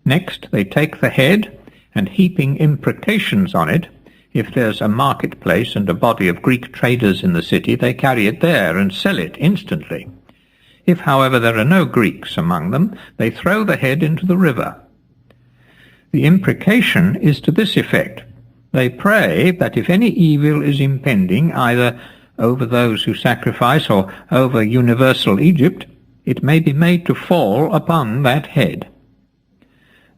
Next they take the head, and heaping imprecations on it, if there's a marketplace and a body of Greek traders in the city, they carry it there and sell it instantly. If, however, there are no Greeks among them, they throw the head into the river. The imprecation is to this effect: they pray that if any evil is impending, either over those who sacrifice or over universal Egypt, it may be made to fall upon that head.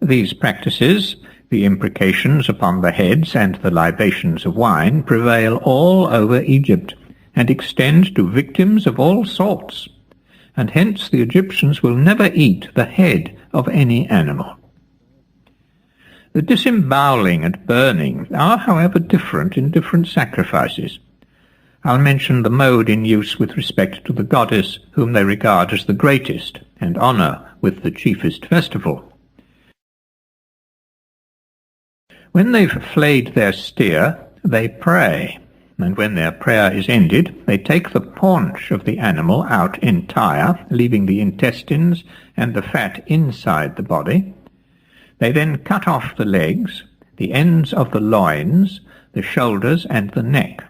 These practices, the imprecations upon the heads and the libations of wine, prevail all over Egypt, and extend to victims of all sorts, and hence the Egyptians will never eat the head of any animal. The disemboweling and burning are, however, different in different sacrifices. I'll mention the mode in use with respect to the goddess whom they regard as the greatest, and honour with the chiefest festival. When they've flayed their steer, they pray, and when their prayer is ended, they take the paunch of the animal out entire, leaving the intestines and the fat inside the body. They then cut off the legs, the ends of the loins, the shoulders, and the neck,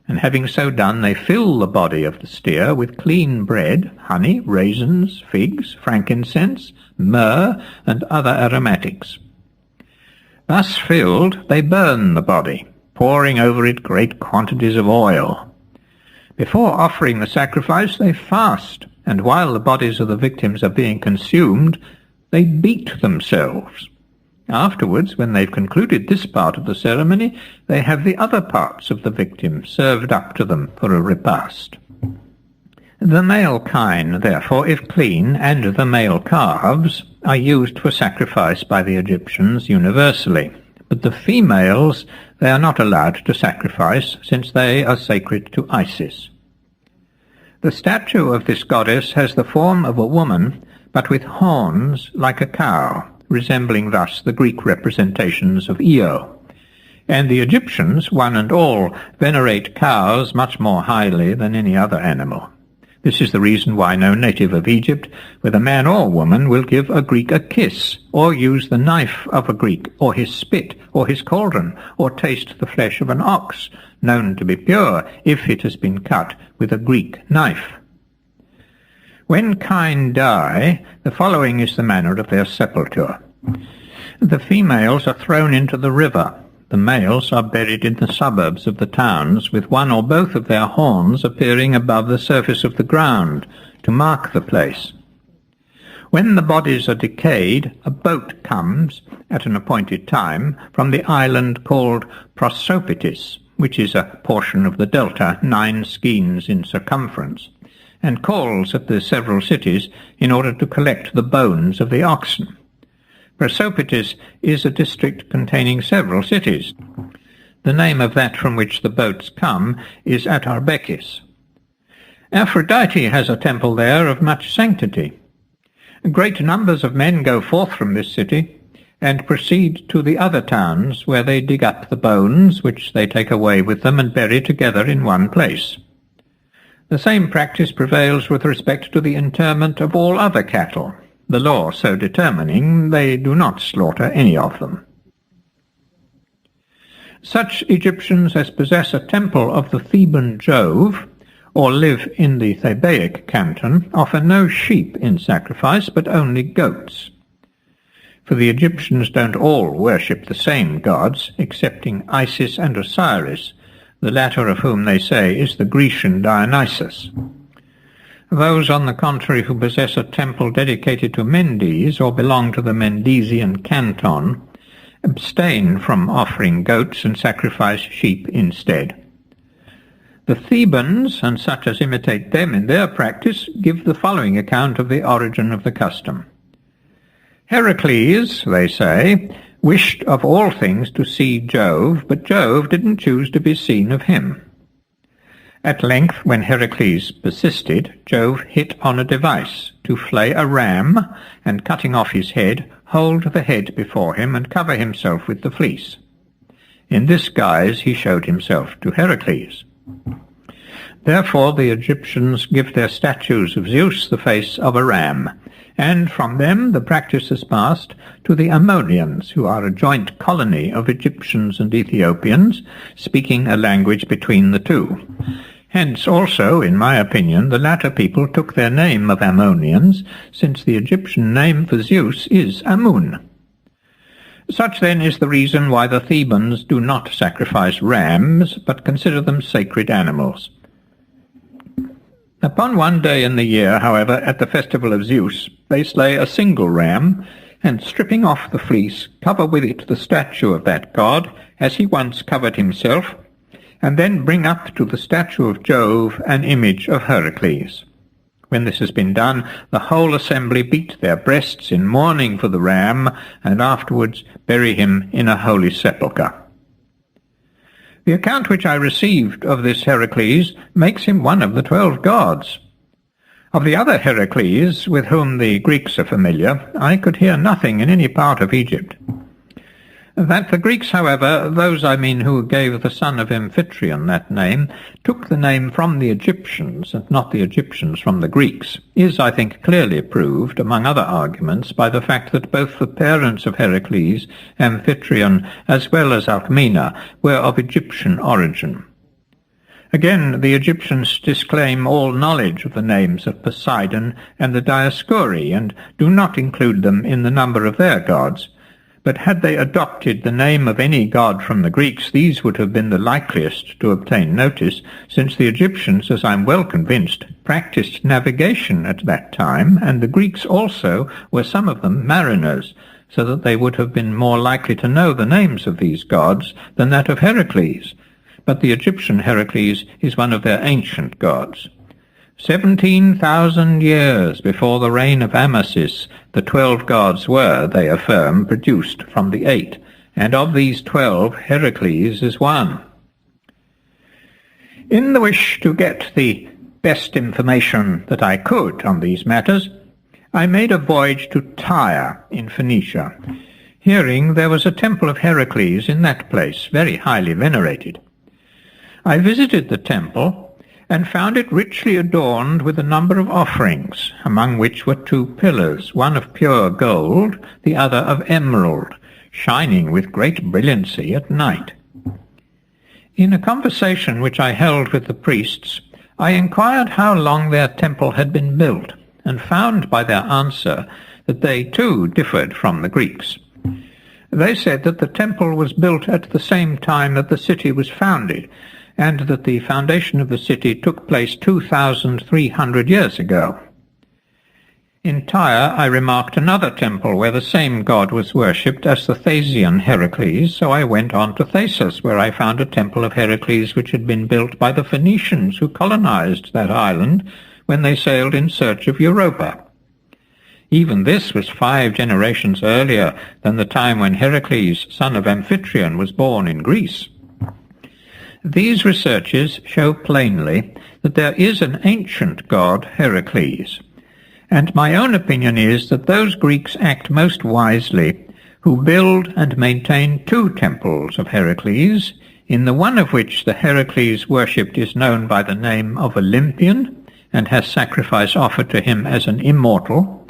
and having so done, they fill the body of the steer with clean bread, honey, raisins, figs, frankincense, myrrh, and other aromatics. Thus filled, they burn the body, pouring over it great quantities of oil. Before offering the sacrifice, they fast, and while the bodies of the victims are being consumed, they beat themselves. Afterwards, when they've concluded this part of the ceremony, they have the other parts of the victim served up to them for a repast. The male kine, therefore, if clean, and the male calves, are used for sacrifice by the Egyptians universally, but the females they are not allowed to sacrifice, since they are sacred to Isis. The statue of this goddess has the form of a woman, but with horns like a cow, resembling thus the Greek representations of Io. And the Egyptians, one and all, venerate cows much more highly than any other animal. This is the reason why no native of Egypt, whether man or woman, will give a Greek a kiss, or use the knife of a Greek, or his spit, or his cauldron, or taste the flesh of an ox, known to be pure, if it has been cut with a Greek knife. When kine die, the following is the manner of their sepulture. The females are thrown into the river. The males are buried in the suburbs of the towns, with one or both of their horns appearing above the surface of the ground, to mark the place. When the bodies are decayed, a boat comes, at an appointed time, from the island called Prosopitis, which is a portion of the delta 9 skeins in circumference, and calls at the several cities in order to collect the bones of the oxen. Prosopitis is a district containing several cities. The name of that from which the boats come is Atarbekis. Aphrodite has a temple there of much sanctity. Great numbers of men go forth from this city and proceed to the other towns, where they dig up the bones, which they take away with them and bury together in one place. The same practice prevails with respect to the interment of all other cattle, the law so determining they do not slaughter any of them. Such Egyptians as possess a temple of the Theban Jove, or live in the Thebaic canton, offer no sheep in sacrifice, but only goats. For the Egyptians don't all worship the same gods, excepting Isis and Osiris, the latter of whom they say is the Grecian Dionysus. Those, on the contrary, who possess a temple dedicated to Mendes, or belong to the Mendesian canton, abstain from offering goats and sacrifice sheep instead. The Thebans, and such as imitate them in their practice, give the following account of the origin of the custom. Heracles, they say, wished of all things to see Jove, but Jove didn't choose to be seen of him. At length, when Heracles persisted, Jove hit on a device to flay a ram, and cutting off his head, hold the head before him and cover himself with the fleece. In this guise he showed himself to Heracles. Therefore the Egyptians give their statues of Zeus the face of a ram, and from them the practice has passed to the Ammonians, who are a joint colony of Egyptians and Ethiopians, speaking a language between the two. Hence also, in my opinion, the latter people took their name of Ammonians, since the Egyptian name for Zeus is Amun. Such then is the reason why the Thebans do not sacrifice rams, but consider them sacred animals. Upon one day in the year, however, at the festival of Zeus, they slay a single ram, and stripping off the fleece, cover with it the statue of that god, as he once covered himself, and then bring up to the statue of Jove an image of Heracles. When this has been done, the whole assembly beat their breasts in mourning for the ram, and afterwards bury him in a holy sepulchre. The account which I received of this Heracles makes him one of the 12 gods. Of the other Heracles, with whom the Greeks are familiar, I could hear nothing in any part of Egypt. That the Greeks, however, those I mean who gave the son of Amphitryon that name, took the name from the Egyptians, and not the Egyptians from the Greeks, is, I think, clearly proved, among other arguments, by the fact that both the parents of Heracles, Amphitryon, as well as Alcmena, were of Egyptian origin. Again, the Egyptians disclaim all knowledge of the names of Poseidon and the Dioscuri, and do not include them in the number of their gods. But had they adopted the name of any god from the Greeks, these would have been the likeliest to obtain notice, since the Egyptians, as I am well convinced, practised navigation at that time, and the Greeks also were some of them mariners, so that they would have been more likely to know the names of these gods than that of Heracles. But the Egyptian Heracles is one of their ancient gods. 17,000 years before the reign of Amasis, the 12 gods were, they affirm, produced from the 8, and of these 12 Heracles is one. In the wish to get the best information that I could on these matters, I made a voyage to Tyre in Phoenicia, hearing there was a temple of Heracles in that place, very highly venerated. I visited the temple, and found it richly adorned with a number of offerings, among which were 2 pillars, one of pure gold, the other of emerald, shining with great brilliancy at night. In a conversation which I held with the priests, I inquired how long their temple had been built, and found by their answer that they too differed from the Greeks. They said that the temple was built at the same time that the city was founded, and that the foundation of the city took place 2,300 years ago. In Tyre I remarked another temple where the same god was worshipped as the Thasian Heracles, so I went on to Thasos, where I found a temple of Heracles which had been built by the Phoenicians who colonized that island when they sailed in search of Europa. Even this was 5 generations earlier than the time when Heracles, son of Amphitryon, was born in Greece. These researches show plainly that there is an ancient god, Heracles, and my own opinion is that those Greeks act most wisely who build and maintain 2 temples of Heracles, in the one of which the Heracles worshipped is known by the name of Olympian, and has sacrifice offered to him as an immortal,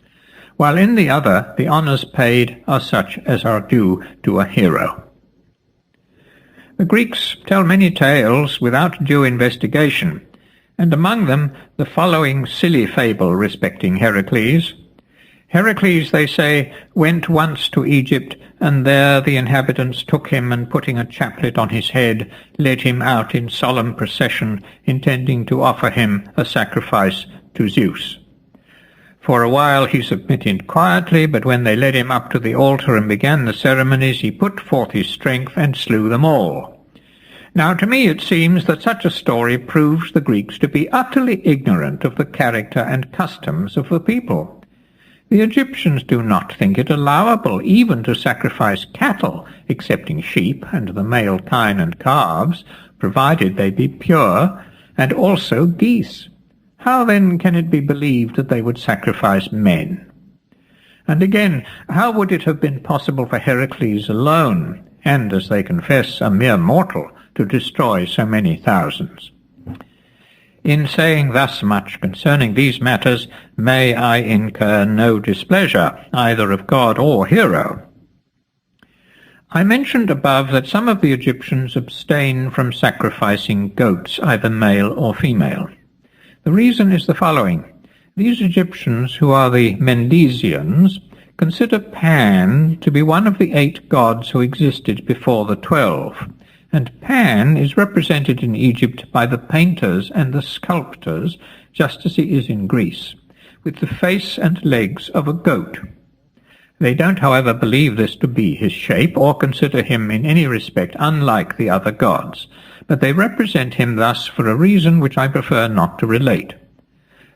while in the other the honours paid are such as are due to a hero. The Greeks tell many tales without due investigation, and among them the following silly fable respecting Heracles. Heracles, they say, went once to Egypt, and there the inhabitants took him, and putting a chaplet on his head, led him out in solemn procession, intending to offer him a sacrifice to Zeus. For a while he submitted quietly, but when they led him up to the altar and began the ceremonies, he put forth his strength and slew them all. Now to me it seems that such a story proves the Greeks to be utterly ignorant of the character and customs of the people. The Egyptians do not think it allowable even to sacrifice cattle, excepting sheep and the male kine and calves, provided they be pure, and also geese. How then can it be believed that they would sacrifice men? And again, how would it have been possible for Heracles alone, and, as they confess, a mere mortal, to destroy so many thousands? In saying thus much concerning these matters, may I incur no displeasure, either of god or hero. I mentioned above that some of the Egyptians abstain from sacrificing goats, either male or female. The reason is the following. These Egyptians, who are the Mendesians, consider Pan to be one of the 8 gods who existed before the 12, and Pan is represented in Egypt by the painters and the sculptors, just as he is in Greece, with the face and legs of a goat. They don't, however, believe this to be his shape, or consider him in any respect unlike the other gods, but they represent him thus for a reason which I prefer not to relate.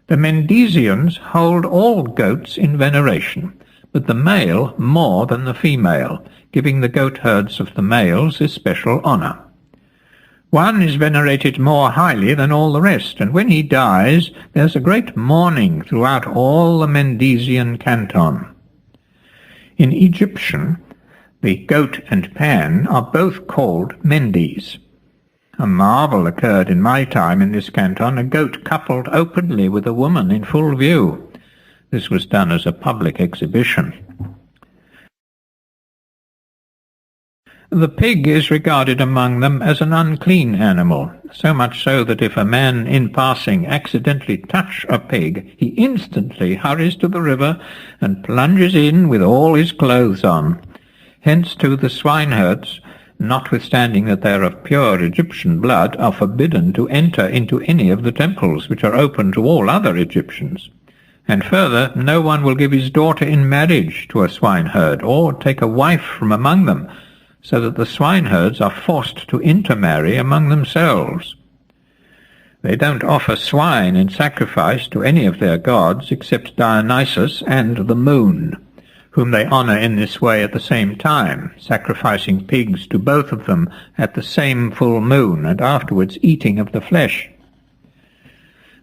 The Mendesians hold all goats in veneration, but the male more than the female, giving the goatherds of the males especial honour. One is venerated more highly than all the rest, and when he dies there's a great mourning throughout all the Mendesian canton. In Egyptian, The goat and Pan are both called Mendes. A marvel occurred in my time in this canton, a goat coupled openly with a woman in full view. This was done as a public exhibition. The pig is regarded among them as an unclean animal, so much so that if a man in passing accidentally touch a pig, he instantly hurries to the river and plunges in with all his clothes on. Hence too the swineherds, notwithstanding that they are of pure Egyptian blood, are forbidden to enter into any of the temples which are open to all other Egyptians. And further, no one will give his daughter in marriage to a swineherd, or take a wife from among them, so that the swineherds are forced to intermarry among themselves. They don't offer swine in sacrifice to any of their gods except Dionysus and the moon, whom they honor in this way at the same time, sacrificing pigs to both of them at the same full moon, and afterwards eating of the flesh.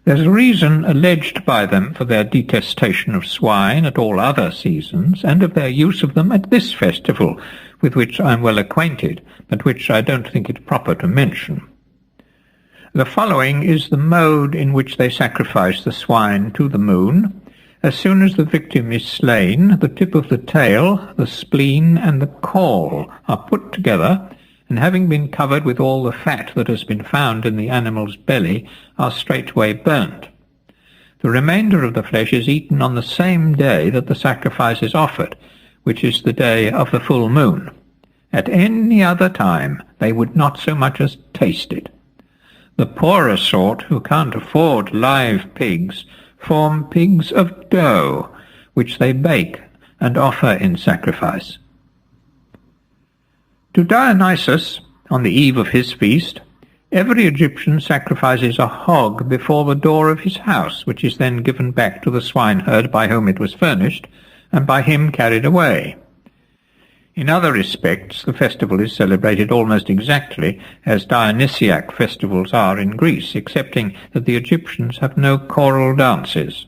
There's a reason alleged by them for their detestation of swine at all other seasons, and of their use of them at this festival, with which I am well acquainted, but which I don't think it proper to mention. The following is the mode in which they sacrifice the swine to the moon. As soon as the victim is slain, the tip of the tail, the spleen, and the caul are put together, and having been covered with all the fat that has been found in the animal's belly, are straightway burnt. The remainder of the flesh is eaten on the same day that the sacrifice is offered, which is the day of the full moon. At any other time they would not so much as taste it. The poorer sort, who can't afford live pigs, form pigs of dough, which they bake and offer in sacrifice. To Dionysus, on the eve of his feast, every Egyptian sacrifices a hog before the door of his house, which is then given back to the swineherd by whom it was furnished, and by him carried away. In other respects, the festival is celebrated almost exactly as Dionysiac festivals are in Greece, excepting that the Egyptians have no choral dances.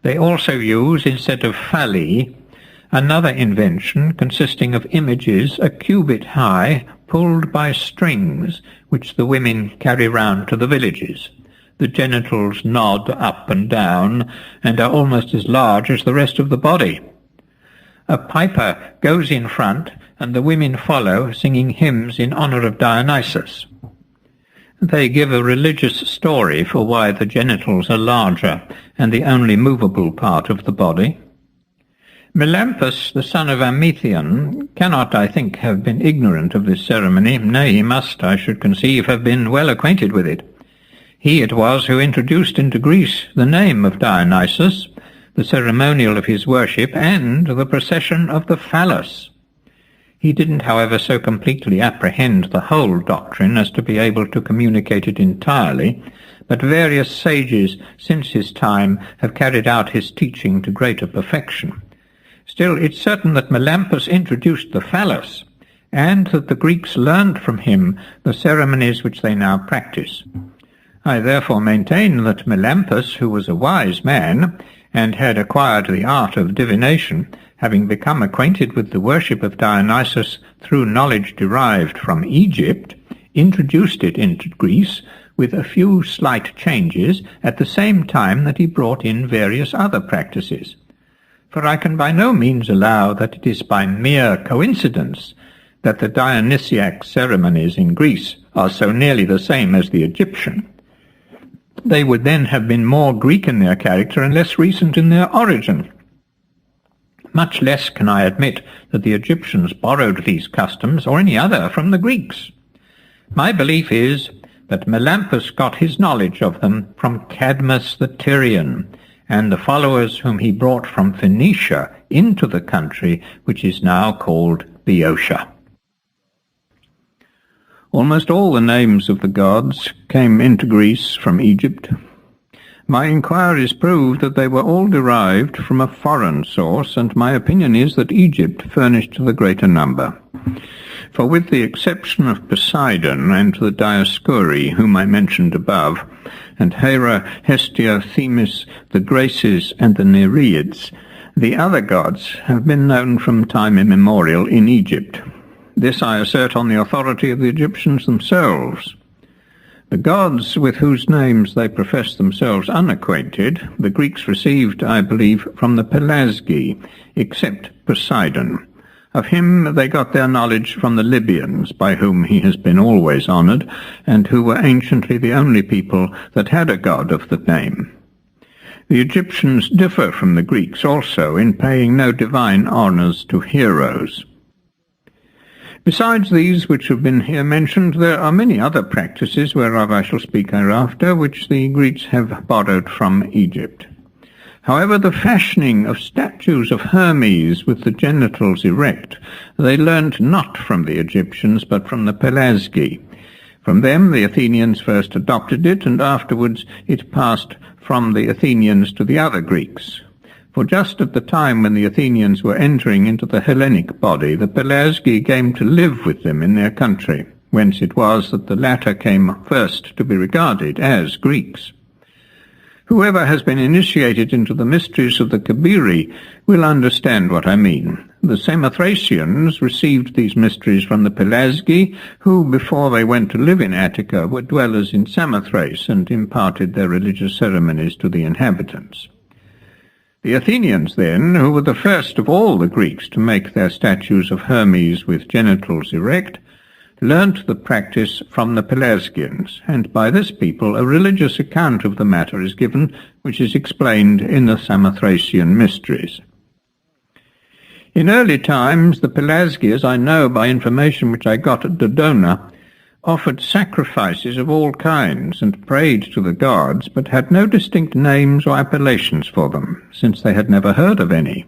They also use, instead of phalli, another invention consisting of images a cubit high, pulled by strings, which the women carry round to the villages. The genitals nod up and down, and are almost as large as the rest of the body. A piper goes in front, and the women follow, singing hymns in honor of Dionysus. They give a religious story for why the genitals are larger and the only movable part of the body. Melampus, the son of Amethion, cannot, I think, have been ignorant of this ceremony. Nay, he must, I should conceive, have been well acquainted with it. He it was who introduced into Greece the name of Dionysus, the ceremonial of his worship, and the procession of the phallus. He didn't, however, so completely apprehend the whole doctrine as to be able to communicate it entirely, but various sages since his time have carried out his teaching to greater perfection. Still, it's certain that Melampus introduced the phallus, and that the Greeks learned from him the ceremonies which they now practice. I therefore maintain that Melampus, who was a wise man, and had acquired the art of divination, having become acquainted with the worship of Dionysus through knowledge derived from Egypt, introduced it into Greece with a few slight changes, at the same time that he brought in various other practices. For I can by no means allow that it is by mere coincidence that the Dionysiac ceremonies in Greece are so nearly the same as the Egyptian. They would then have been more Greek in their character and less recent in their origin. Much less can I admit that the Egyptians borrowed these customs, or any other, from the Greeks. My belief is that Melampus got his knowledge of them from Cadmus the Tyrian, and the followers whom he brought from Phoenicia into the country which is now called Boeotia. Almost all the names of the gods came into Greece from Egypt. My inquiries prove that they were all derived from a foreign source, and my opinion is that Egypt furnished the greater number. For with the exception of Poseidon and the Dioscuri, whom I mentioned above, and Hera, Hestia, Themis, the Graces, and the Nereids, The other gods have been known from time immemorial in Egypt. This I assert on the authority of the Egyptians themselves. The gods with whose names they profess themselves unacquainted, the Greeks received, I believe, from the Pelasgi, except Poseidon. Of him they got their knowledge from the Libyans, by whom he has been always honoured, and who were anciently the only people that had a god of the name. The Egyptians differ from the Greeks also in paying no divine honours to heroes. Besides these which have been here mentioned, there are many other practices, whereof I shall speak hereafter, which the Greeks have borrowed from Egypt. However, the fashioning of statues of Hermes with the genitals erect, they learnt not from the Egyptians, but from the Pelasgi. From them the Athenians first adopted it, and afterwards it passed from the Athenians to the other Greeks. For just at the time when the Athenians were entering into the Hellenic body, the Pelasgi came to live with them in their country, whence it was that the latter came first to be regarded as Greeks. Whoever has been initiated into the mysteries of the Kabiri will understand what I mean. The Samothracians received these mysteries from the Pelasgi, who, before they went to live in Attica, were dwellers in Samothrace and imparted their religious ceremonies to the inhabitants. The Athenians, then, who were the first of all the Greeks to make their statues of Hermes with genitals erect, learnt the practice from the Pelasgians, and by this people a religious account of the matter is given, which is explained in the Samothracian mysteries. In early times, the Pelasgi, as I know by information which I got at Dodona, offered sacrifices of all kinds and prayed to the gods, but had no distinct names or appellations for them, since they had never heard of any.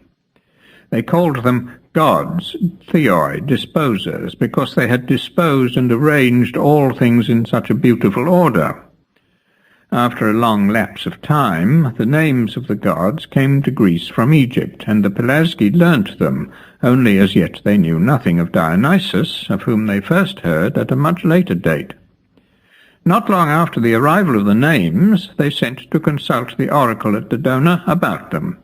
They called them gods, theoi, disposers, because they had disposed and arranged all things in such a beautiful order. After a long lapse of time, the names of the gods came to Greece from Egypt, and the Pelasgi learnt them, only as yet they knew nothing of Dionysus, of whom they first heard at a much later date. Not long after the arrival of the names, they sent to consult the oracle at Dodona about them.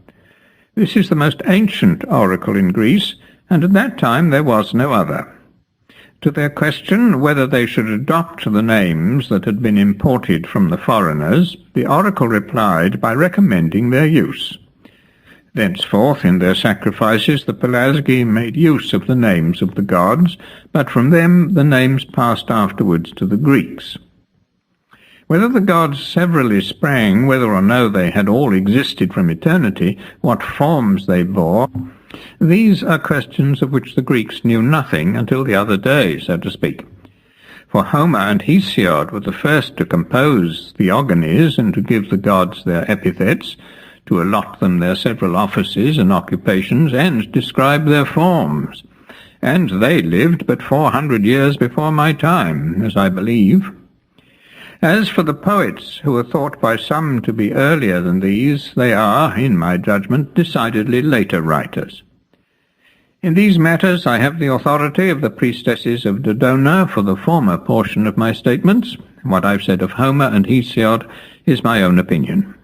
This is the most ancient oracle in Greece, and at that time there was no other. To their question whether they should adopt the names that had been imported from the foreigners, the oracle replied by recommending their use. Thenceforth, in their sacrifices, the Pelasgi made use of the names of the gods, but from them the names passed afterwards to the Greeks. Whether the gods severally sprang, whether or no they had all existed from eternity, what forms they bore, these are questions of which the Greeks knew nothing until the other day, so to speak. For Homer and Hesiod were the first to compose theogonies and to give the gods their epithets, to allot them their several offices and occupations, and describe their forms. And they lived but 400 years before my time, as I believe. As for the poets, who are thought by some to be earlier than these, they are, in my judgment, decidedly later writers. In these matters I have the authority of the priestesses of Dodona for the former portion of my statements. What I've said of Homer and Hesiod is my own opinion.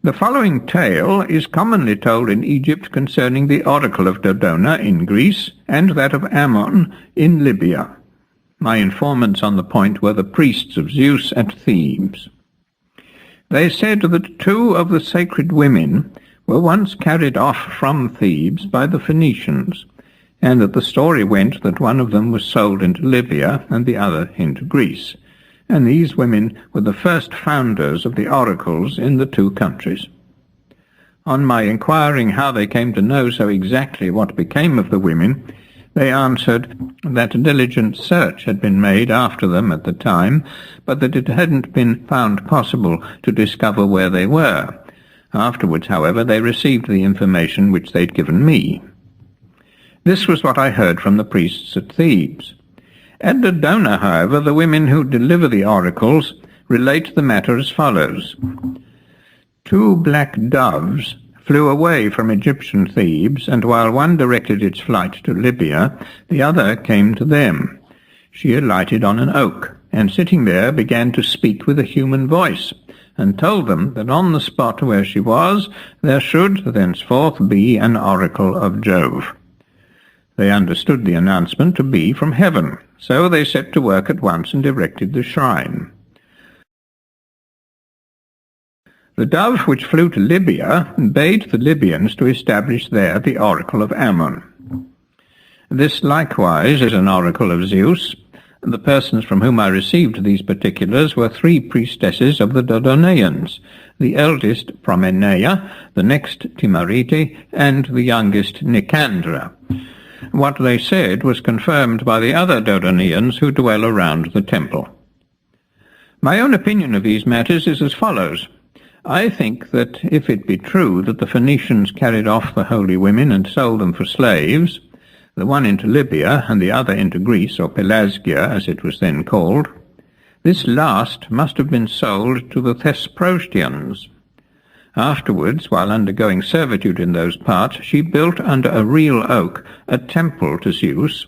The following tale is commonly told in Egypt concerning the oracle of Dodona in Greece, and that of Ammon in Libya. My informants on the point were the priests of Zeus at Thebes. They said that 2 of the sacred women were once carried off from Thebes by the Phoenicians, and that the story went that one of them was sold into Libya and the other into Greece, and these women were the first founders of the oracles in the 2 countries. On my inquiring how they came to know so exactly what became of the women, they answered that a diligent search had been made after them at the time, but that it hadn't been found possible to discover where they were. Afterwards, however, they received the information which they'd given me. This was what I heard from the priests at Thebes. At Dodona, however, the women who deliver the oracles relate the matter as follows. 2 black doves flew away from Egyptian Thebes, and while one directed its flight to Libya, the other came to them. She alighted on an oak, and sitting there began to speak with a human voice, and told them that on the spot where she was there should thenceforth be an oracle of Jove. They understood the announcement to be from heaven, so they set to work at once and erected the shrine. The dove which flew to Libya bade the Libyans to establish there the oracle of Ammon. This likewise is an oracle of Zeus. The persons from whom I received these particulars were 3 priestesses of the Dodonaeans, the eldest Promenea, the next Timarete, and the youngest Nicandra. What they said was confirmed by the other Dodonaeans who dwell around the temple. My own opinion of these matters is as follows. I think that if it be true that the Phoenicians carried off the holy women and sold them for slaves, the one into Libya and the other into Greece, or Pelasgia as it was then called, this last must have been sold to the Thesprotians. Afterwards, while undergoing servitude in those parts, she built under a real oak a temple to Zeus,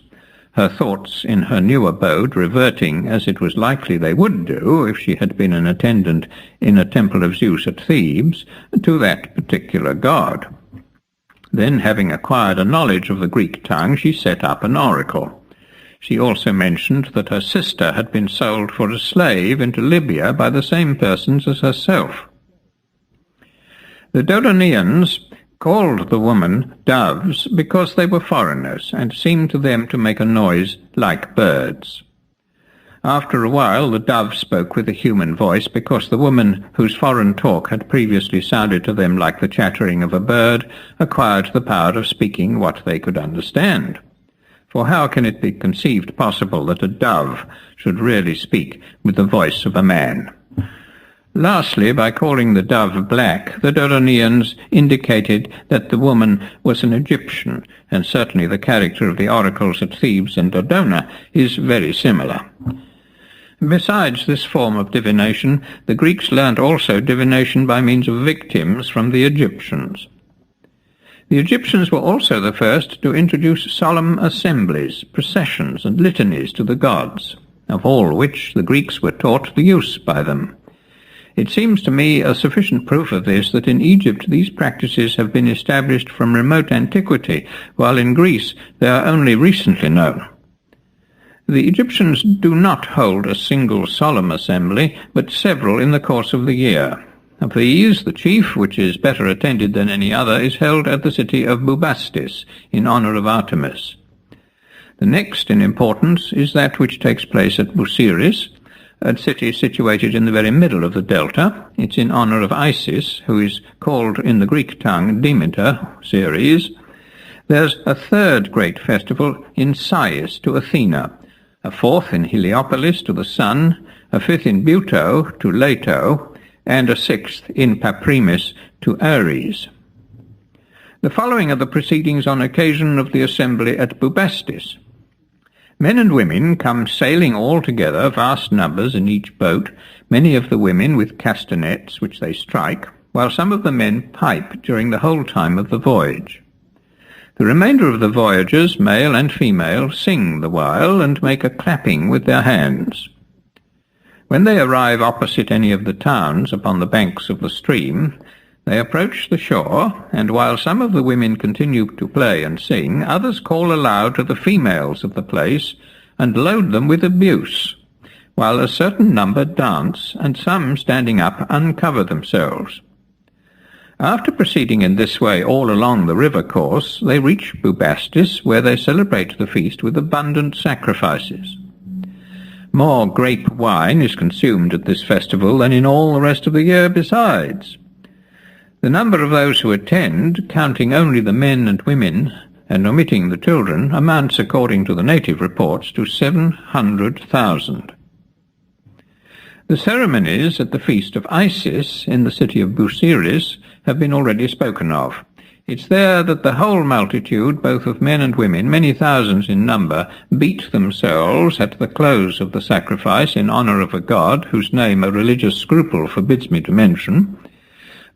her thoughts in her new abode reverting, as it was likely they would do if she had been an attendant in a temple of Zeus at Thebes, to that particular god. Then, having acquired a knowledge of the Greek tongue, she set up an oracle. She also mentioned that her sister had been sold for a slave into Libya by the same persons as herself. The Dodonaeans called the women doves because they were foreigners, and seemed to them to make a noise like birds. After a while the dove spoke with a human voice, because the woman whose foreign talk had previously sounded to them like the chattering of a bird acquired the power of speaking what they could understand. For how can it be conceived possible that a dove should really speak with the voice of a man? Lastly, by calling the dove black, the Dodonaeans indicated that the woman was an Egyptian, and certainly the character of the oracles at Thebes and Dodona is very similar. Besides this form of divination, the Greeks learnt also divination by means of victims from the Egyptians. The Egyptians were also the first to introduce solemn assemblies, processions, and litanies to the gods, of all which the Greeks were taught the use by them. It seems to me a sufficient proof of this that in Egypt these practices have been established from remote antiquity, while in Greece they are only recently known. The Egyptians do not hold a single solemn assembly, but several in the course of the year. Of these, the chief, which is better attended than any other, is held at the city of Bubastis, in honour of Artemis. The next in importance is that which takes place at Busiris, a city situated in the very middle of the delta. It's in honour of Isis, who is called in the Greek tongue Demeter, Ceres. There's a third great festival in Sais to Athena, a fourth in Heliopolis to the sun, a fifth in Buto to Leto, and a sixth in Paprimis to Ares. The following are the proceedings on occasion of the assembly at Bubastis. Men and women come sailing all together, vast numbers in each boat, many of the women with castanets which they strike, while some of the men pipe during the whole time of the voyage. The remainder of the voyagers, male and female, sing the while and make a clapping with their hands. When they arrive opposite any of the towns upon the banks of the stream, they approach the shore, and while some of the women continue to play and sing, others call aloud to the females of the place and load them with abuse, while a certain number dance, and some, standing up, uncover themselves. After proceeding in this way all along the river course, they reach Bubastis, where they celebrate the feast with abundant sacrifices. More grape wine is consumed at this festival than in all the rest of the year besides. The number of those who attend, counting only the men and women and omitting the children, amounts, according to the native reports, to 700,000. The ceremonies at the feast of Isis in the city of Busiris have been already spoken of. It's there that the whole multitude, both of men and women, many thousands in number, beat themselves at the close of the sacrifice in honour of a god whose name a religious scruple forbids me to mention.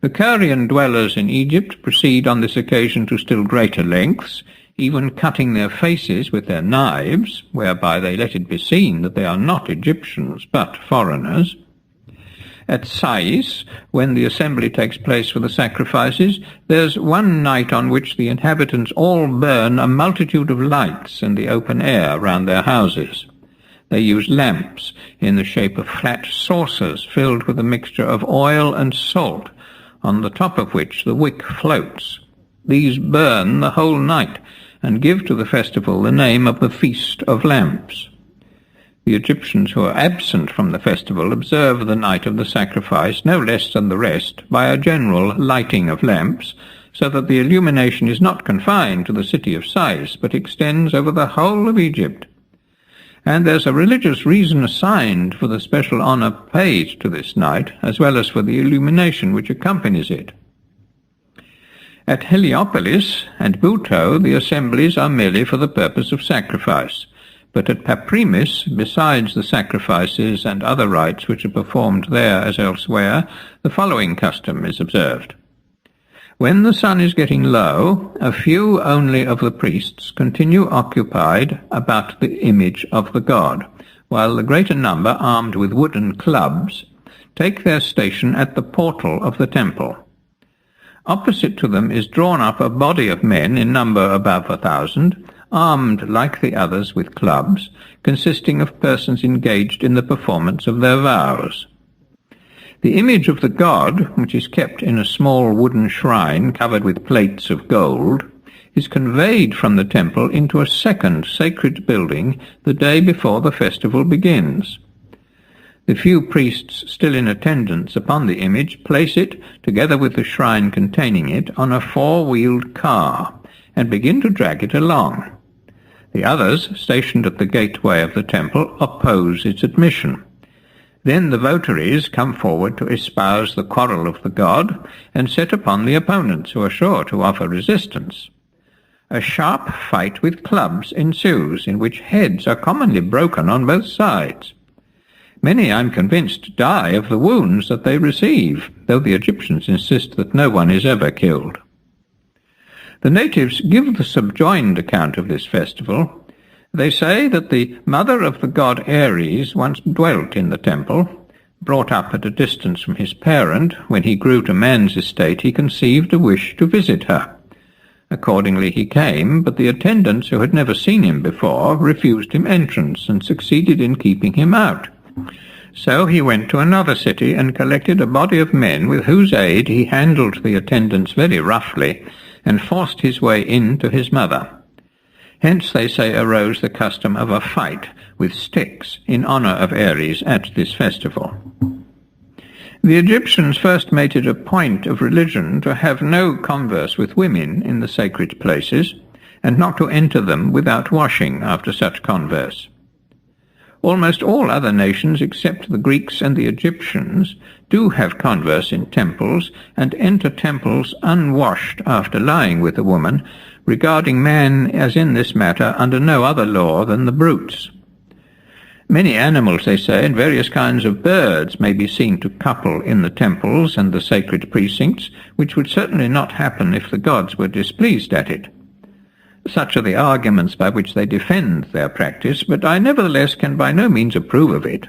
The Carian dwellers in Egypt proceed on this occasion to still greater lengths, even cutting their faces with their knives, whereby they let it be seen that they are not Egyptians but foreigners. At Sais, when the assembly takes place for the sacrifices, there's one night on which the inhabitants all burn a multitude of lights in the open air round their houses. They use lamps in the shape of flat saucers filled with a mixture of oil and salt, on the top of which the wick floats. These burn the whole night, and give to the festival the name of the Feast of Lamps. The Egyptians who are absent from the festival observe the night of the sacrifice no less than the rest by a general lighting of lamps, so that the illumination is not confined to the city of Sais, but extends over the whole of Egypt. And there's a religious reason assigned for the special honor paid to this night, as well as for the illumination which accompanies it. At Heliopolis and Buto the assemblies are merely for the purpose of sacrifice, but at Paprimis, besides the sacrifices and other rites which are performed there as elsewhere, the following custom is observed. When the sun is getting low, a few only of the priests continue occupied about the image of the god, while the greater number, armed with wooden clubs, take their station at the portal of the temple. Opposite to them is drawn up a body of men in number above 1,000, armed like the others with clubs, consisting of persons engaged in the performance of their vows. The image of the god, which is kept in a small wooden shrine covered with plates of gold, is conveyed from the temple into a second sacred building the day before the festival begins. The few priests still in attendance upon the image place it, together with the shrine containing it, on a four-wheeled car, and begin to drag it along. The others, stationed at the gateway of the temple, oppose its admission. Then the votaries come forward to espouse the quarrel of the god, and set upon the opponents, who are sure to offer resistance. A sharp fight with clubs ensues, in which heads are commonly broken on both sides. Many, I'm convinced, die of the wounds that they receive, though the Egyptians insist that no one is ever killed. The natives give the subjoined account of this festival. They say that the mother of the god Ares once dwelt in the temple. Brought up at a distance from his parent, when he grew to man's estate he conceived a wish to visit her. Accordingly he came, but the attendants, who had never seen him before, refused him entrance, and succeeded in keeping him out. So he went to another city and collected a body of men with whose aid he handled the attendants very roughly, and forced his way in to his mother. Hence, they say, arose the custom of a fight with sticks in honor of Ares at this festival. The Egyptians first made it a point of religion to have no converse with women in the sacred places, and not to enter them without washing after such converse. Almost all other nations, except the Greeks and the Egyptians, do have converse in temples, and enter temples unwashed after lying with a woman, regarding man, as in this matter, under no other law than the brutes. Many animals, they say, and various kinds of birds may be seen to couple in the temples and the sacred precincts, which would certainly not happen if the gods were displeased at it. Such are the arguments by which they defend their practice, but I nevertheless can by no means approve of it.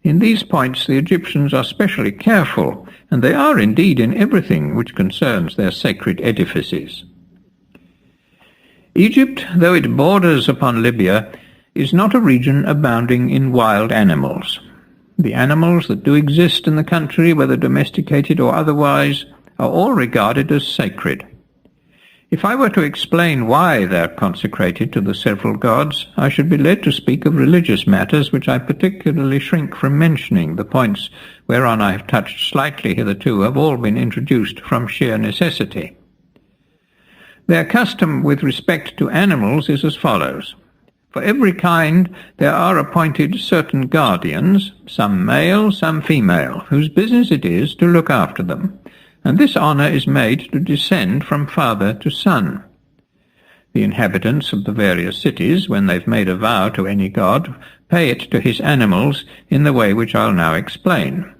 In these points the Egyptians are specially careful, and they are indeed in everything which concerns their sacred edifices. Egypt, though it borders upon Libya, is not a region abounding in wild animals. The animals that do exist in the country, whether domesticated or otherwise, are all regarded as sacred. If I were to explain why they are consecrated to the several gods, I should be led to speak of religious matters, which I particularly shrink from mentioning. The points whereon I have touched slightly hitherto have all been introduced from sheer necessity. Their custom with respect to animals is as follows. For every kind there are appointed certain guardians, some male, some female, whose business it is to look after them, and this honour is made to descend from father to son. The inhabitants of the various cities, when they've made a vow to any god, pay it to his animals in the way which I'll now explain.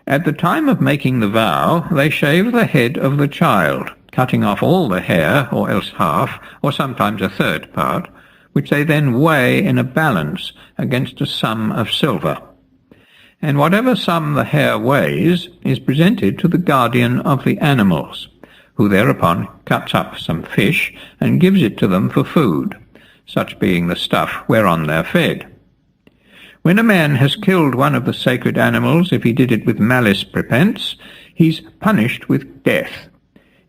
At the time of making the vow, they shave the head of the child, cutting off all the hair, or else half, or sometimes a third part, which they then weigh in a balance against a sum of silver. and whatever sum the hare weighs is presented to the guardian of the animals, who thereupon cuts up some fish and gives it to them for food, such being the stuff whereon they are fed. When a man has killed one of the sacred animals, if he did it with malice prepense, he's punished with death.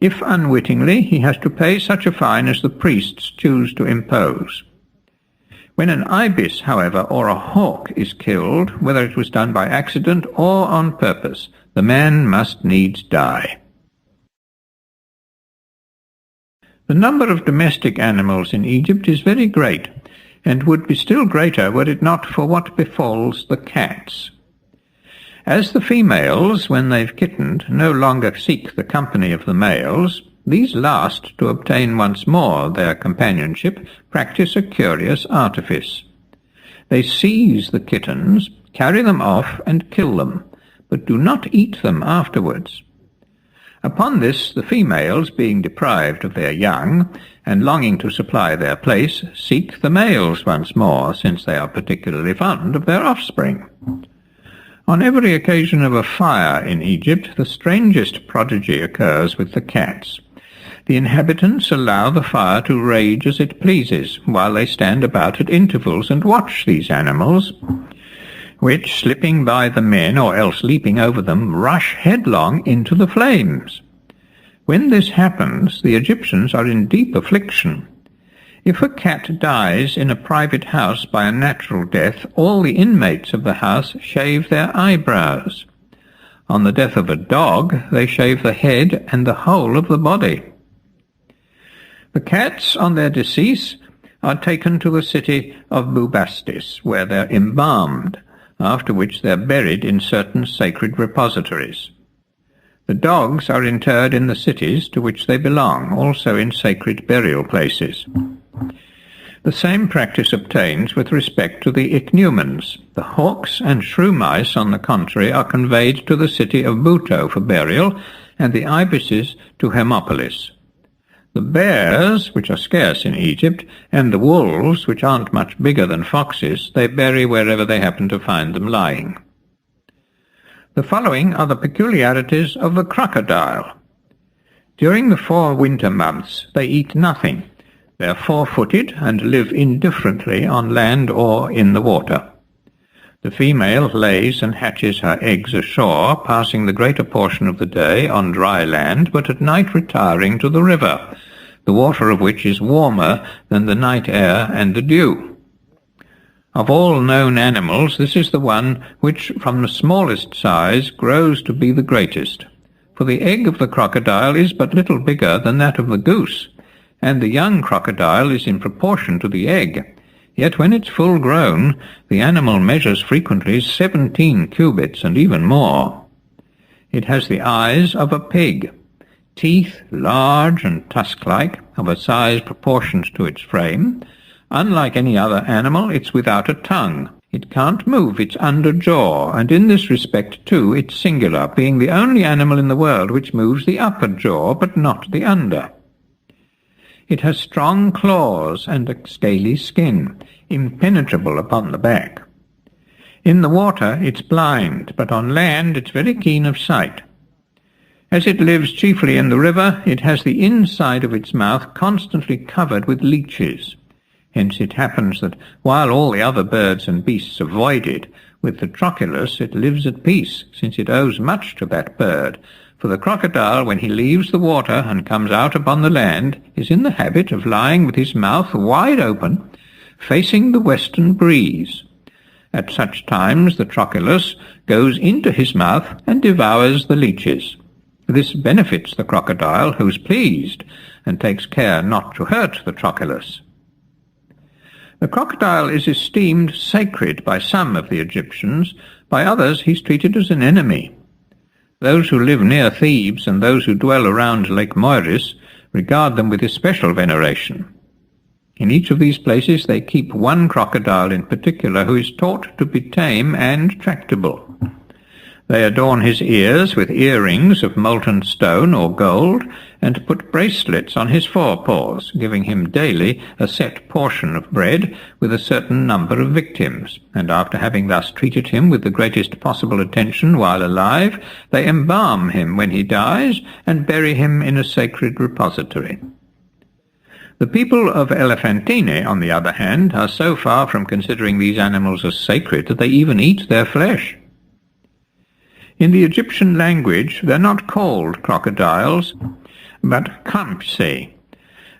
If unwittingly, he has to pay such a fine as the priests choose to impose. When an ibis, however, or a hawk is killed, whether it was done by accident or on purpose, the man must needs die. The number of domestic animals in Egypt is very great, and would be still greater were it not for what befalls the cats. As the females, when they've kittened, no longer seek the company of the males, these last, to obtain once more their companionship, practice a curious artifice. They seize the kittens, carry them off, and kill them, but do not eat them afterwards. Upon this, the females, being deprived of their young, and longing to supply their place, seek the males once more, since they are particularly fond of their offspring. On every occasion of a fire in Egypt, the strangest prodigy occurs with the cats. The inhabitants allow the fire to rage as it pleases, while they stand about at intervals and watch these animals, which, slipping by the men or else leaping over them, rush headlong into the flames. When this happens, the Egyptians are in deep affliction. If a cat dies in a private house by a natural death, all the inmates of the house shave their eyebrows. On the death of a dog, they shave the head and the whole of the body. The cats, on their decease, are taken to the city of Bubastis, where they are embalmed, after which they are buried in certain sacred repositories. The dogs are interred in the cities to which they belong, also in sacred burial places. The same practice obtains with respect to the ichneumons. The hawks and shrew mice, on the contrary, are conveyed to the city of Buto for burial, and the ibises to Hermopolis. The bears, which are scarce in Egypt, and the wolves, which aren't much bigger than foxes, they bury wherever they happen to find them lying. The following are the peculiarities of the crocodile. During the 4 winter months they eat nothing. They are 4-footed and live indifferently on land or in the water. The female lays and hatches her eggs ashore, passing the greater portion of the day on dry land, but at night retiring to the river, the water of which is warmer than the night air and the dew. Of all known animals, this is the one which, from the smallest size, grows to be the greatest. For the egg of the crocodile is but little bigger than that of the goose, and the young crocodile is in proportion to the egg. Yet when it's full grown, the animal measures frequently 17 cubits and even more. It has the eyes of a pig, teeth large and tusk-like, of a size proportioned to its frame. Unlike any other animal, it's without a tongue. It can't move its under jaw, and in this respect, too, it's singular, being the only animal in the world which moves the upper jaw, but not the under. It has strong claws and a scaly skin, impenetrable upon the back. In the water it's blind, but on land it's very keen of sight. As it lives chiefly in the river, it has the inside of its mouth constantly covered with leeches. Hence it happens that while all the other birds and beasts avoid it, with the trochilus it lives at peace, since it owes much to that bird. For the crocodile, when he leaves the water and comes out upon the land, is in the habit of lying with his mouth wide open, facing the western breeze. At such times the trochilus goes into his mouth and devours the leeches. This benefits the crocodile, who is pleased, and takes care not to hurt the trochilus. The crocodile is esteemed sacred by some of the Egyptians, by others he is treated as an enemy. Those who live near Thebes and those who dwell around Lake Moeris regard them with especial veneration. In each of these places they keep one crocodile in particular, who is taught to be tame and tractable. They adorn his ears with earrings of molten stone or gold, and put bracelets on his forepaws, giving him daily a set portion of bread with a certain number of victims, and after having thus treated him with the greatest possible attention while alive, they embalm him when he dies, and bury him in a sacred repository. The people of Elephantine, on the other hand, are so far from considering these animals as sacred that they even eat their flesh. In the Egyptian language, they're not called crocodiles, but Campsi.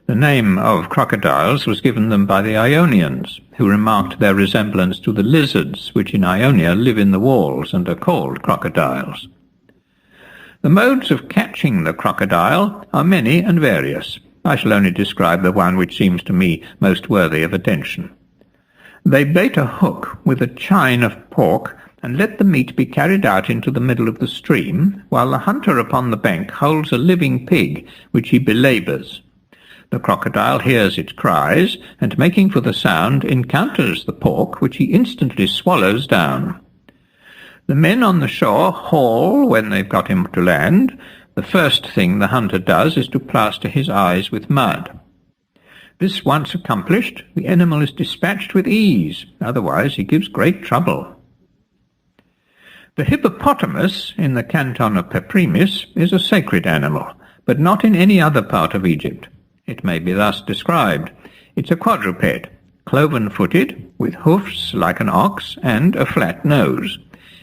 The name of crocodiles was given them by the Ionians, who remarked their resemblance to the lizards, which in Ionia live in the walls and are called crocodiles. The modes of catching the crocodile are many and various. I shall only describe the one which seems to me most worthy of attention. They bait a hook with a chine of pork and let the meat be carried out into the middle of the stream, while the hunter upon the bank holds a living pig, which he belabours. The crocodile hears its cries, and making for the sound, encounters the pork, which he instantly swallows down. The men on the shore haul when they've got him to land. The first thing the hunter does is to plaster his eyes with mud. This once accomplished, the animal is dispatched with ease, otherwise he gives great trouble. The hippopotamus in the canton of Paprimis is a sacred animal, but not in any other part of Egypt. It may be thus described. It's a quadruped, cloven-footed, with hoofs like an ox and a flat nose.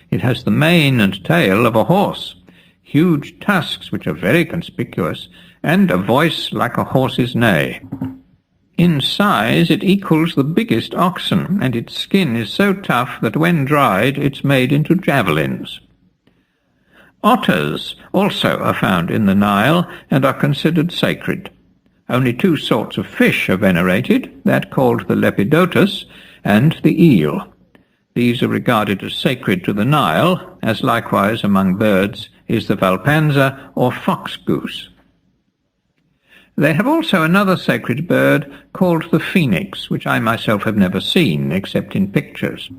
It has the mane and tail of a horse, huge tusks which are very conspicuous, and a voice like a horse's neigh. In size it equals the biggest oxen, and its skin is so tough that when dried it's made into javelins. Otters also are found in the Nile and are considered sacred. Only two sorts of fish are venerated, that called the Lepidotus and the eel. These are regarded as sacred to the Nile, as likewise among birds is the valpanza or fox goose. They have also another sacred bird called the phoenix, which I myself have never seen except in pictures.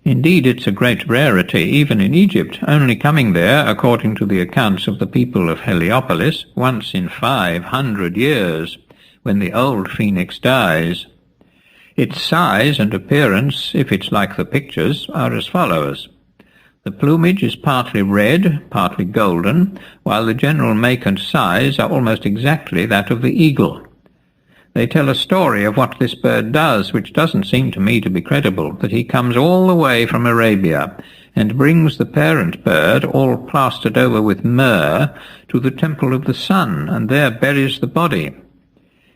Indeed, it's a great rarity even in Egypt, only coming there, according to the accounts of the people of Heliopolis, once in 500 years, when the old phoenix dies. Its size and appearance, if it's like the pictures, are as follows. The plumage is partly red, partly golden, while the general make and size are almost exactly that of the eagle. They tell a story of what this bird does, which doesn't seem to me to be credible, that he comes all the way from Arabia and brings the parent bird, all plastered over with myrrh, to the temple of the sun, and there buries the body.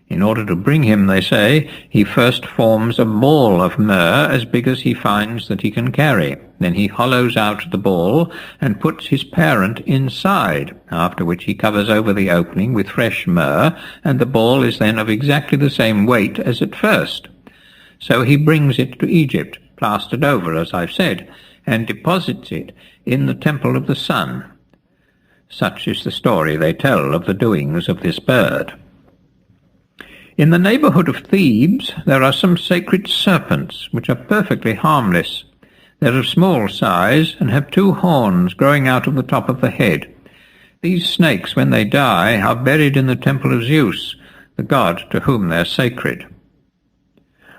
In order to bring him, they say, he first forms a ball of myrrh as big as he finds that he can carry. Then he hollows out the ball and puts his parent inside, after which he covers over the opening with fresh myrrh, and the ball is then of exactly the same weight as at first. So he brings it to Egypt, plastered over, as I've said, and deposits it in the temple of the sun. Such is the story they tell of the doings of this bird. In the neighbourhood of Thebes there are some sacred serpents, which are perfectly harmless. They're of small size and have two horns growing out of the top of the head. These snakes, when they die, are buried in the temple of Zeus, the god to whom they're sacred.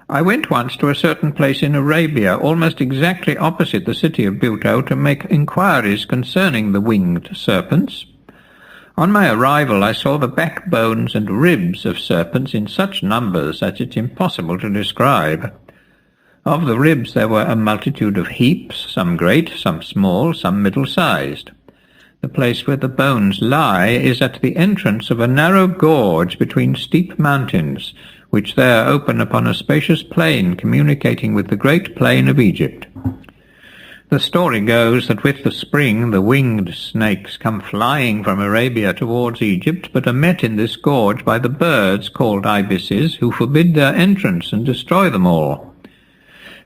I went once to a certain place in Arabia, almost exactly opposite the city of Buto, to make inquiries concerning the winged serpents. On my arrival I saw the backbones and ribs of serpents in such numbers that it's impossible to describe. Of the ribs there were a multitude of heaps, some great, some small, some middle-sized. The place where the bones lie is at the entrance of a narrow gorge between steep mountains, which there open upon a spacious plain communicating with the great plain of Egypt. The story goes that with the spring the winged snakes come flying from Arabia towards Egypt, but are met in this gorge by the birds called ibises, who forbid their entrance and destroy them all.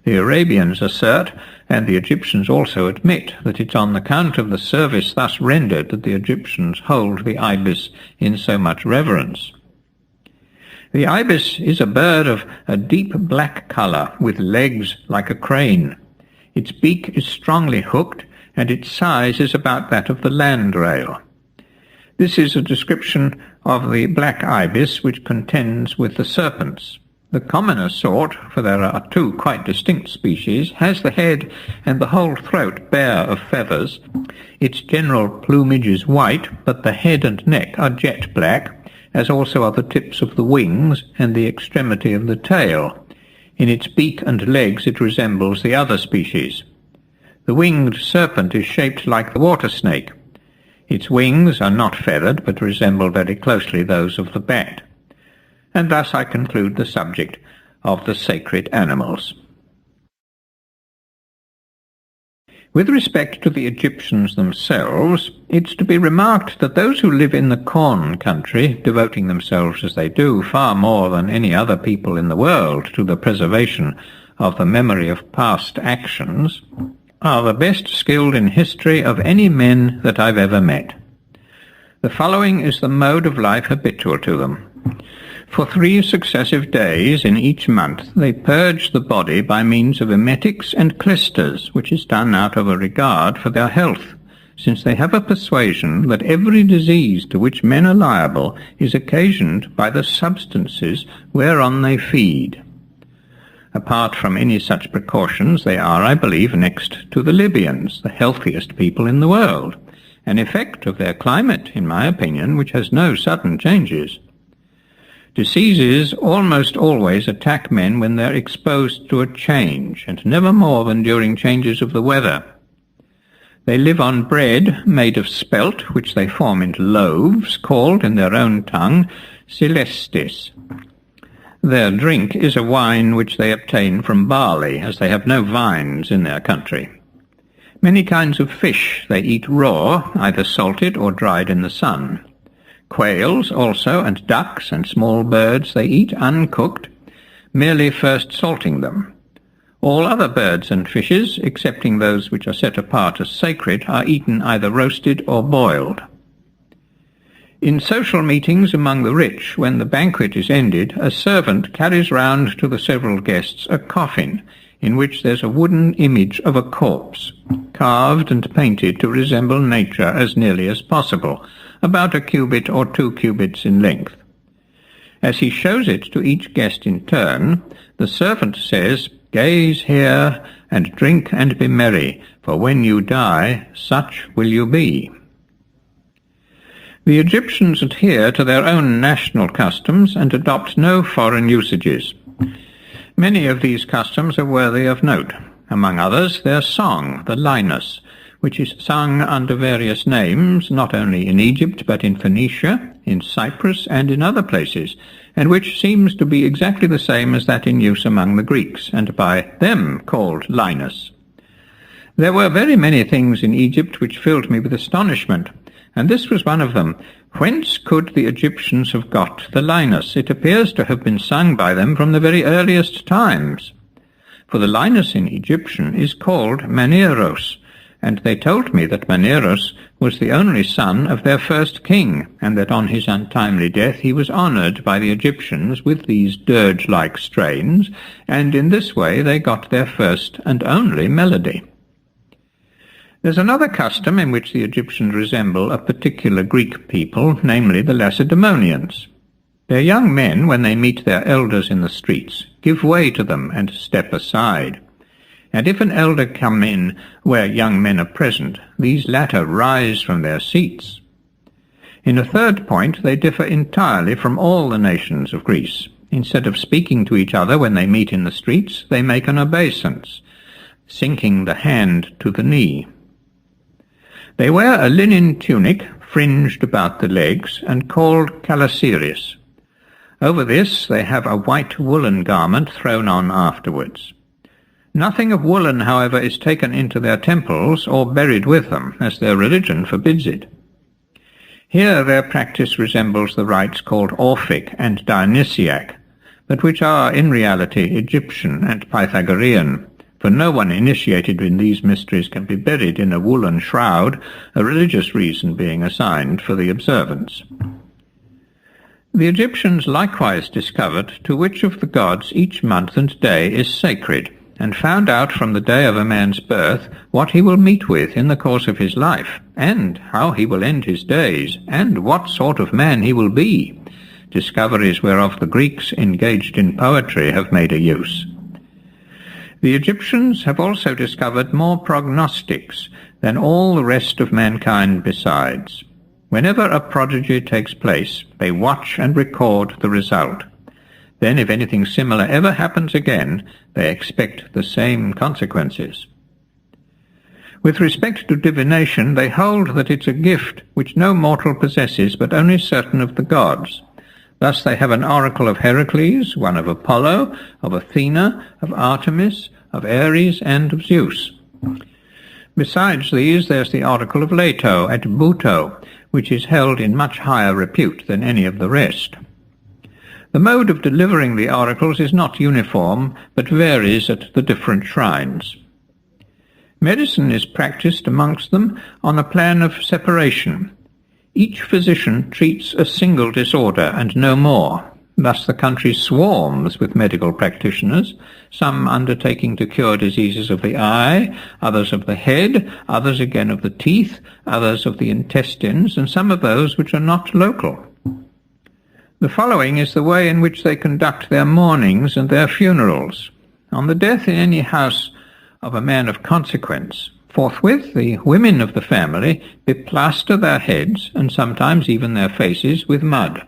The Arabians assert, and the Egyptians also admit, that it's on account of the service thus rendered that the Egyptians hold the ibis in so much reverence. The ibis is a bird of a deep black colour, with legs like a crane. Its beak is strongly hooked, and its size is about that of the landrail. This is a description of the black ibis which contends with the serpents. The commoner sort, for there are two quite distinct species, has the head and the whole throat bare of feathers. Its general plumage is white, but the head and neck are jet black, as also are the tips of the wings and the extremity of the tail. In its beak and legs it resembles the other species. The winged serpent is shaped like the water snake. Its wings are not feathered, but resemble very closely those of the bat. And thus I conclude the subject of the sacred animals. With respect to the Egyptians themselves, it's to be remarked that those who live in the corn country, devoting themselves as they do far more than any other people in the world to the preservation of the memory of past actions, are the best skilled in history of any men that I've ever met. The following is the mode of life habitual to them. For 3 successive days in each month they purge the body by means of emetics and clysters, which is done out of a regard for their health, since they have a persuasion that every disease to which men are liable is occasioned by the substances whereon they feed. Apart from any such precautions, they are, I believe, next to the Libyans, the healthiest people in the world, an effect of their climate, in my opinion, which has no sudden changes. Diseases almost always attack men when they are exposed to a change, and never more than during changes of the weather. They live on bread made of spelt, which they form into loaves, called in their own tongue celestis. Their drink is a wine which they obtain from barley, as they have no vines in their country. Many kinds of fish they eat raw, either salted or dried in the sun. Quails also, and ducks and small birds they eat uncooked, merely first salting them. All other birds and fishes, excepting those which are set apart as sacred, are eaten either roasted or boiled. In social meetings among the rich, when the banquet is ended, a servant carries round to the several guests a coffin, in which there's a wooden image of a corpse, carved and painted to resemble nature as nearly as possible, about a cubit or 2 cubits in length. As he shows it to each guest in turn, the servant says, "Gaze here, and drink and be merry, for when you die, such will you be." The Egyptians adhere to their own national customs and adopt no foreign usages. Many of these customs are worthy of note. Among others, their song, the Linus, which is sung under various names, not only in Egypt but in Phoenicia, in Cyprus, and in other places, and which seems to be exactly the same as that in use among the Greeks, and by them called Linus. There were very many things in Egypt which filled me with astonishment, and this was one of them. Whence could the Egyptians have got the Linus? It appears to have been sung by them from the very earliest times. For the Linus in Egyptian is called Maneros, and they told me that Maneros was the only son of their first king, and that on his untimely death he was honoured by the Egyptians with these dirge-like strains, and in this way they got their first and only melody. There's another custom in which the Egyptians resemble a particular Greek people, namely the Lacedaemonians. Their young men, when they meet their elders in the streets, give way to them and step aside. And if an elder come in where young men are present, these latter rise from their seats. In a third point, they differ entirely from all the nations of Greece. Instead of speaking to each other when they meet in the streets, they make an obeisance, sinking the hand to the knee. They wear a linen tunic fringed about the legs and called calasiris. Over this they have a white woolen garment thrown on afterwards. Nothing of woolen, however, is taken into their temples or buried with them, as their religion forbids it. Here their practice resembles the rites called Orphic and Dionysiac, but which are in reality Egyptian and Pythagorean, for no one initiated in these mysteries can be buried in a woolen shroud, a religious reason being assigned for the observance. The Egyptians likewise discovered to which of the gods each month and day is sacred, and found out from the day of a man's birth what he will meet with in the course of his life, and how he will end his days, and what sort of man he will be, discoveries whereof the Greeks engaged in poetry have made a use. The Egyptians have also discovered more prognostics than all the rest of mankind besides. Whenever a prodigy takes place, they watch and record the result. Then, if anything similar ever happens again, they expect the same consequences. With respect to divination, they hold that it's a gift which no mortal possesses, but only certain of the gods. Thus they have an oracle of Heracles, one of Apollo, of Athena, of Artemis, of Ares, and of Zeus. Besides these, there's the oracle of Leto at Buto, which is held in much higher repute than any of the rest. The mode of delivering the oracles is not uniform, but varies at the different shrines. Medicine is practiced amongst them on a plan of separation. Each physician treats a single disorder and no more. Thus the country swarms with medical practitioners, some undertaking to cure diseases of the eye, others of the head, others again of the teeth, others of the intestines, and some of those which are not local. The following is the way in which they conduct their mournings and their funerals. On the death in any house of a man of consequence, forthwith the women of the family beplaster their heads, and sometimes even their faces, with mud,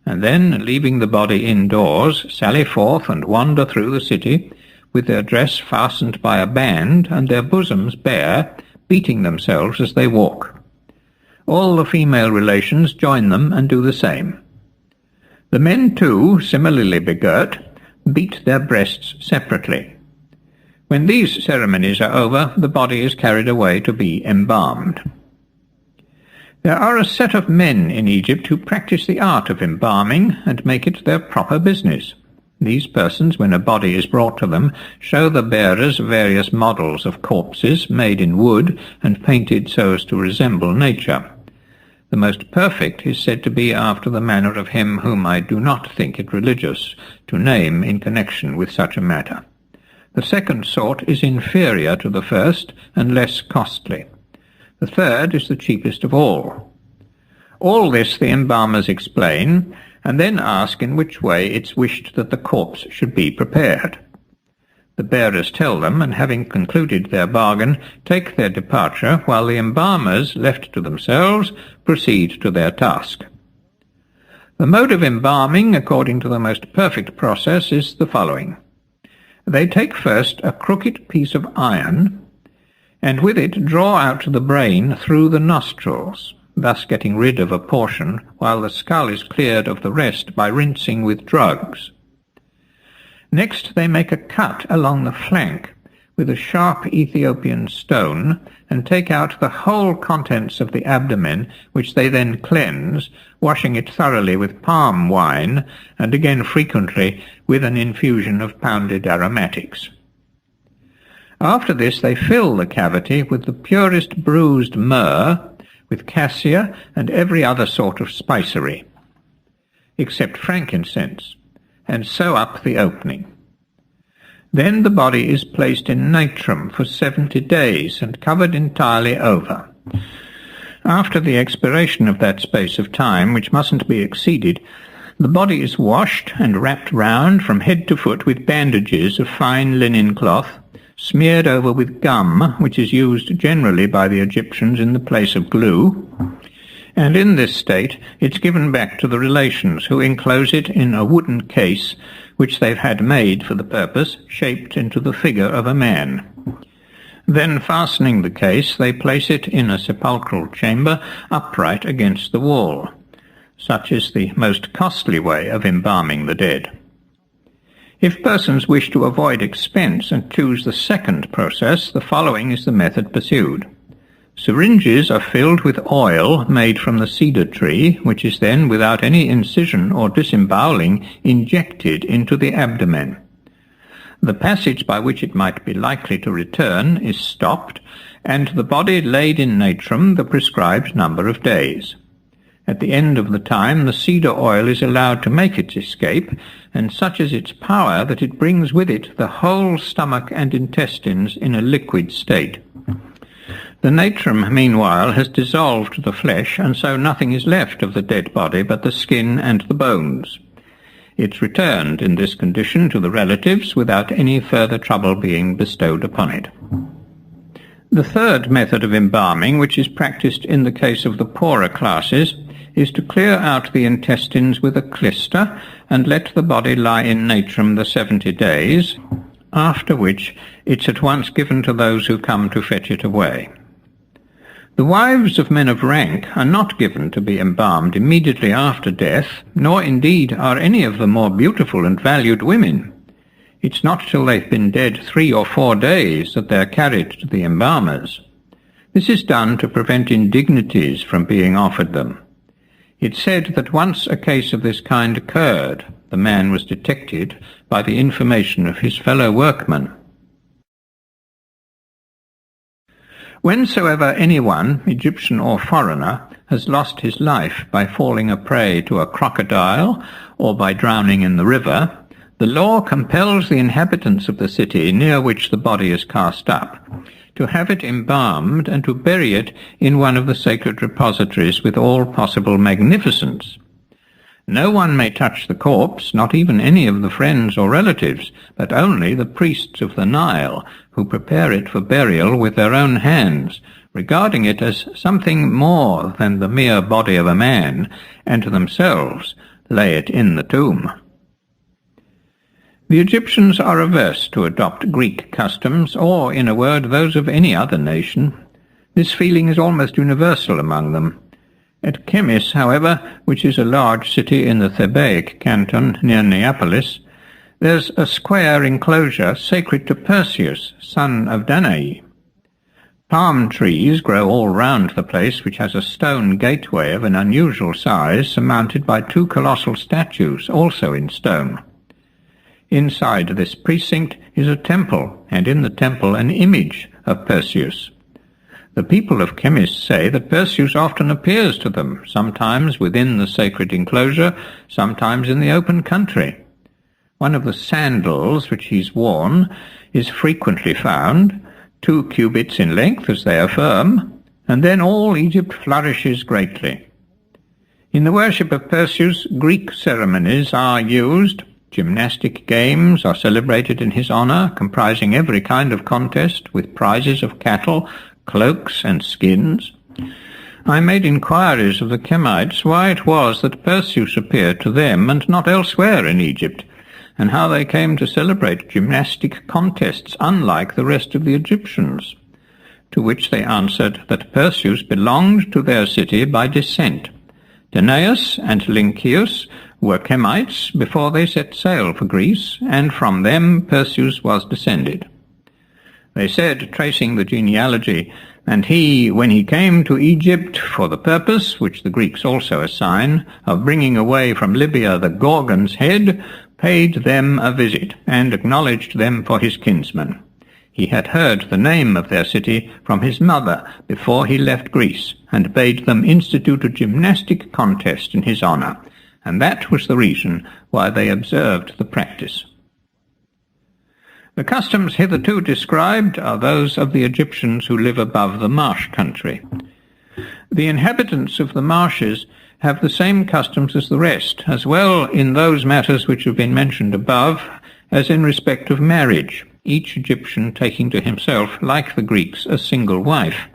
and then, leaving the body indoors, sally forth and wander through the city, with their dress fastened by a band, and their bosoms bare, beating themselves as they walk. All the female relations join them and do the same. The men, too, similarly begirt, beat their breasts separately. When these ceremonies are over, the body is carried away to be embalmed. There are a set of men in Egypt who practice the art of embalming and make it their proper business. These persons, when a body is brought to them, show the bearers various models of corpses made in wood and painted so as to resemble nature. The most perfect is said to be after the manner of him whom I do not think it religious to name in connection with such a matter. The second sort is inferior to the first and less costly. The third is the cheapest of all. All this the embalmers explain, and then ask in which way it's wished that the corpse should be prepared. The bearers tell them, and having concluded their bargain, take their departure, while the embalmers, left to themselves, proceed to their task. The mode of embalming, according to the most perfect process, is the following. They take first a crooked piece of iron, and with it draw out the brain through the nostrils, thus getting rid of a portion, while the skull is cleared of the rest by rinsing with drugs. Next they make a cut along the flank with a sharp Ethiopian stone, and take out the whole contents of the abdomen, which they then cleanse, washing it thoroughly with palm wine, and again frequently with an infusion of pounded aromatics. After this they fill the cavity with the purest bruised myrrh, with cassia and every other sort of spicery, except frankincense, and sew up the opening. Then the body is placed in natrum for 70 days and covered entirely over. After the expiration of that space of time, which mustn't be exceeded, the body is washed and wrapped round from head to foot with bandages of fine linen cloth, smeared over with gum, which is used generally by the Egyptians in the place of glue, and in this state it's given back to the relations, who enclose it in a wooden case which they've had made for the purpose, shaped into the figure of a man. Then, fastening the case, they place it in a sepulchral chamber upright against the wall. Such is the most costly way of embalming the dead. If persons wish to avoid expense and choose the second process, the following is the method pursued. Syringes are filled with oil made from the cedar tree, which is then, without any incision or disemboweling, injected into the abdomen. The passage by which it might be likely to return is stopped, and the body laid in natrum the prescribed number of days. At the end of the time, the cedar oil is allowed to make its escape, and such is its power that it brings with it the whole stomach and intestines in a liquid state. The natrum, meanwhile, has dissolved the flesh, and so nothing is left of the dead body but the skin and the bones. It's returned in this condition to the relatives without any further trouble being bestowed upon it. The third method of embalming, which is practiced in the case of the poorer classes, is to clear out the intestines with a clyster and let the body lie in natrum the 70 days, after which it's at once given to those who come to fetch it away. The wives of men of rank are not given to be embalmed immediately after death, nor indeed are any of the more beautiful and valued women. It's not till they've been dead 3 or 4 days that they're carried to the embalmers. This is done to prevent indignities from being offered them. It's said that once a case of this kind occurred, the man was detected by the information of his fellow workmen. Whensoever anyone, Egyptian or foreigner, has lost his life by falling a prey to a crocodile or by drowning in the river, the law compels the inhabitants of the city near which the body is cast up to have it embalmed and to bury it in one of the sacred repositories with all possible magnificence. No one may touch the corpse, not even any of the friends or relatives, but only the priests of the Nile, who prepare it for burial with their own hands, regarding it as something more than the mere body of a man, and to themselves lay it in the tomb. The Egyptians are averse to adopt Greek customs, or, in a word, those of any other nation. This feeling is almost universal among them. At Chemis, however, which is a large city in the Thebaic canton near Neapolis, there's a square enclosure sacred to Perseus, son of Danae. Palm trees grow all round the place, which has a stone gateway of an unusual size surmounted by 2 colossal statues, also in stone. Inside this precinct is a temple, and in the temple an image of Perseus. The people of Chemis say that Perseus often appears to them, sometimes within the sacred enclosure, sometimes in the open country. One of the sandals which he's worn is frequently found, 2 cubits in length, as they affirm, and then all Egypt flourishes greatly. In the worship of Perseus, Greek ceremonies are used. Gymnastic games are celebrated in his honor, comprising every kind of contest, with prizes of cattle, cloaks, and skins. I made inquiries of the Chemites why it was that Perseus appeared to them and not elsewhere in Egypt, and how they came to celebrate gymnastic contests unlike the rest of the Egyptians, to which they answered that Perseus belonged to their city by descent. Danaus and Lynceus were Chemites before they set sail for Greece, and from them Perseus was descended. They said, tracing the genealogy, and he, when he came to Egypt for the purpose, which the Greeks also assign, of bringing away from Libya the Gorgon's head, paid them a visit, and acknowledged them for his kinsmen. He had heard the name of their city from his mother before he left Greece, and bade them institute a gymnastic contest in his honor, and that was the reason why they observed the practice. The customs hitherto described are those of the Egyptians who live above the marsh country. The inhabitants of the marshes have the same customs as the rest, as well in those matters which have been mentioned above, as in respect of marriage, each Egyptian taking to himself, like the Greeks, a single wife.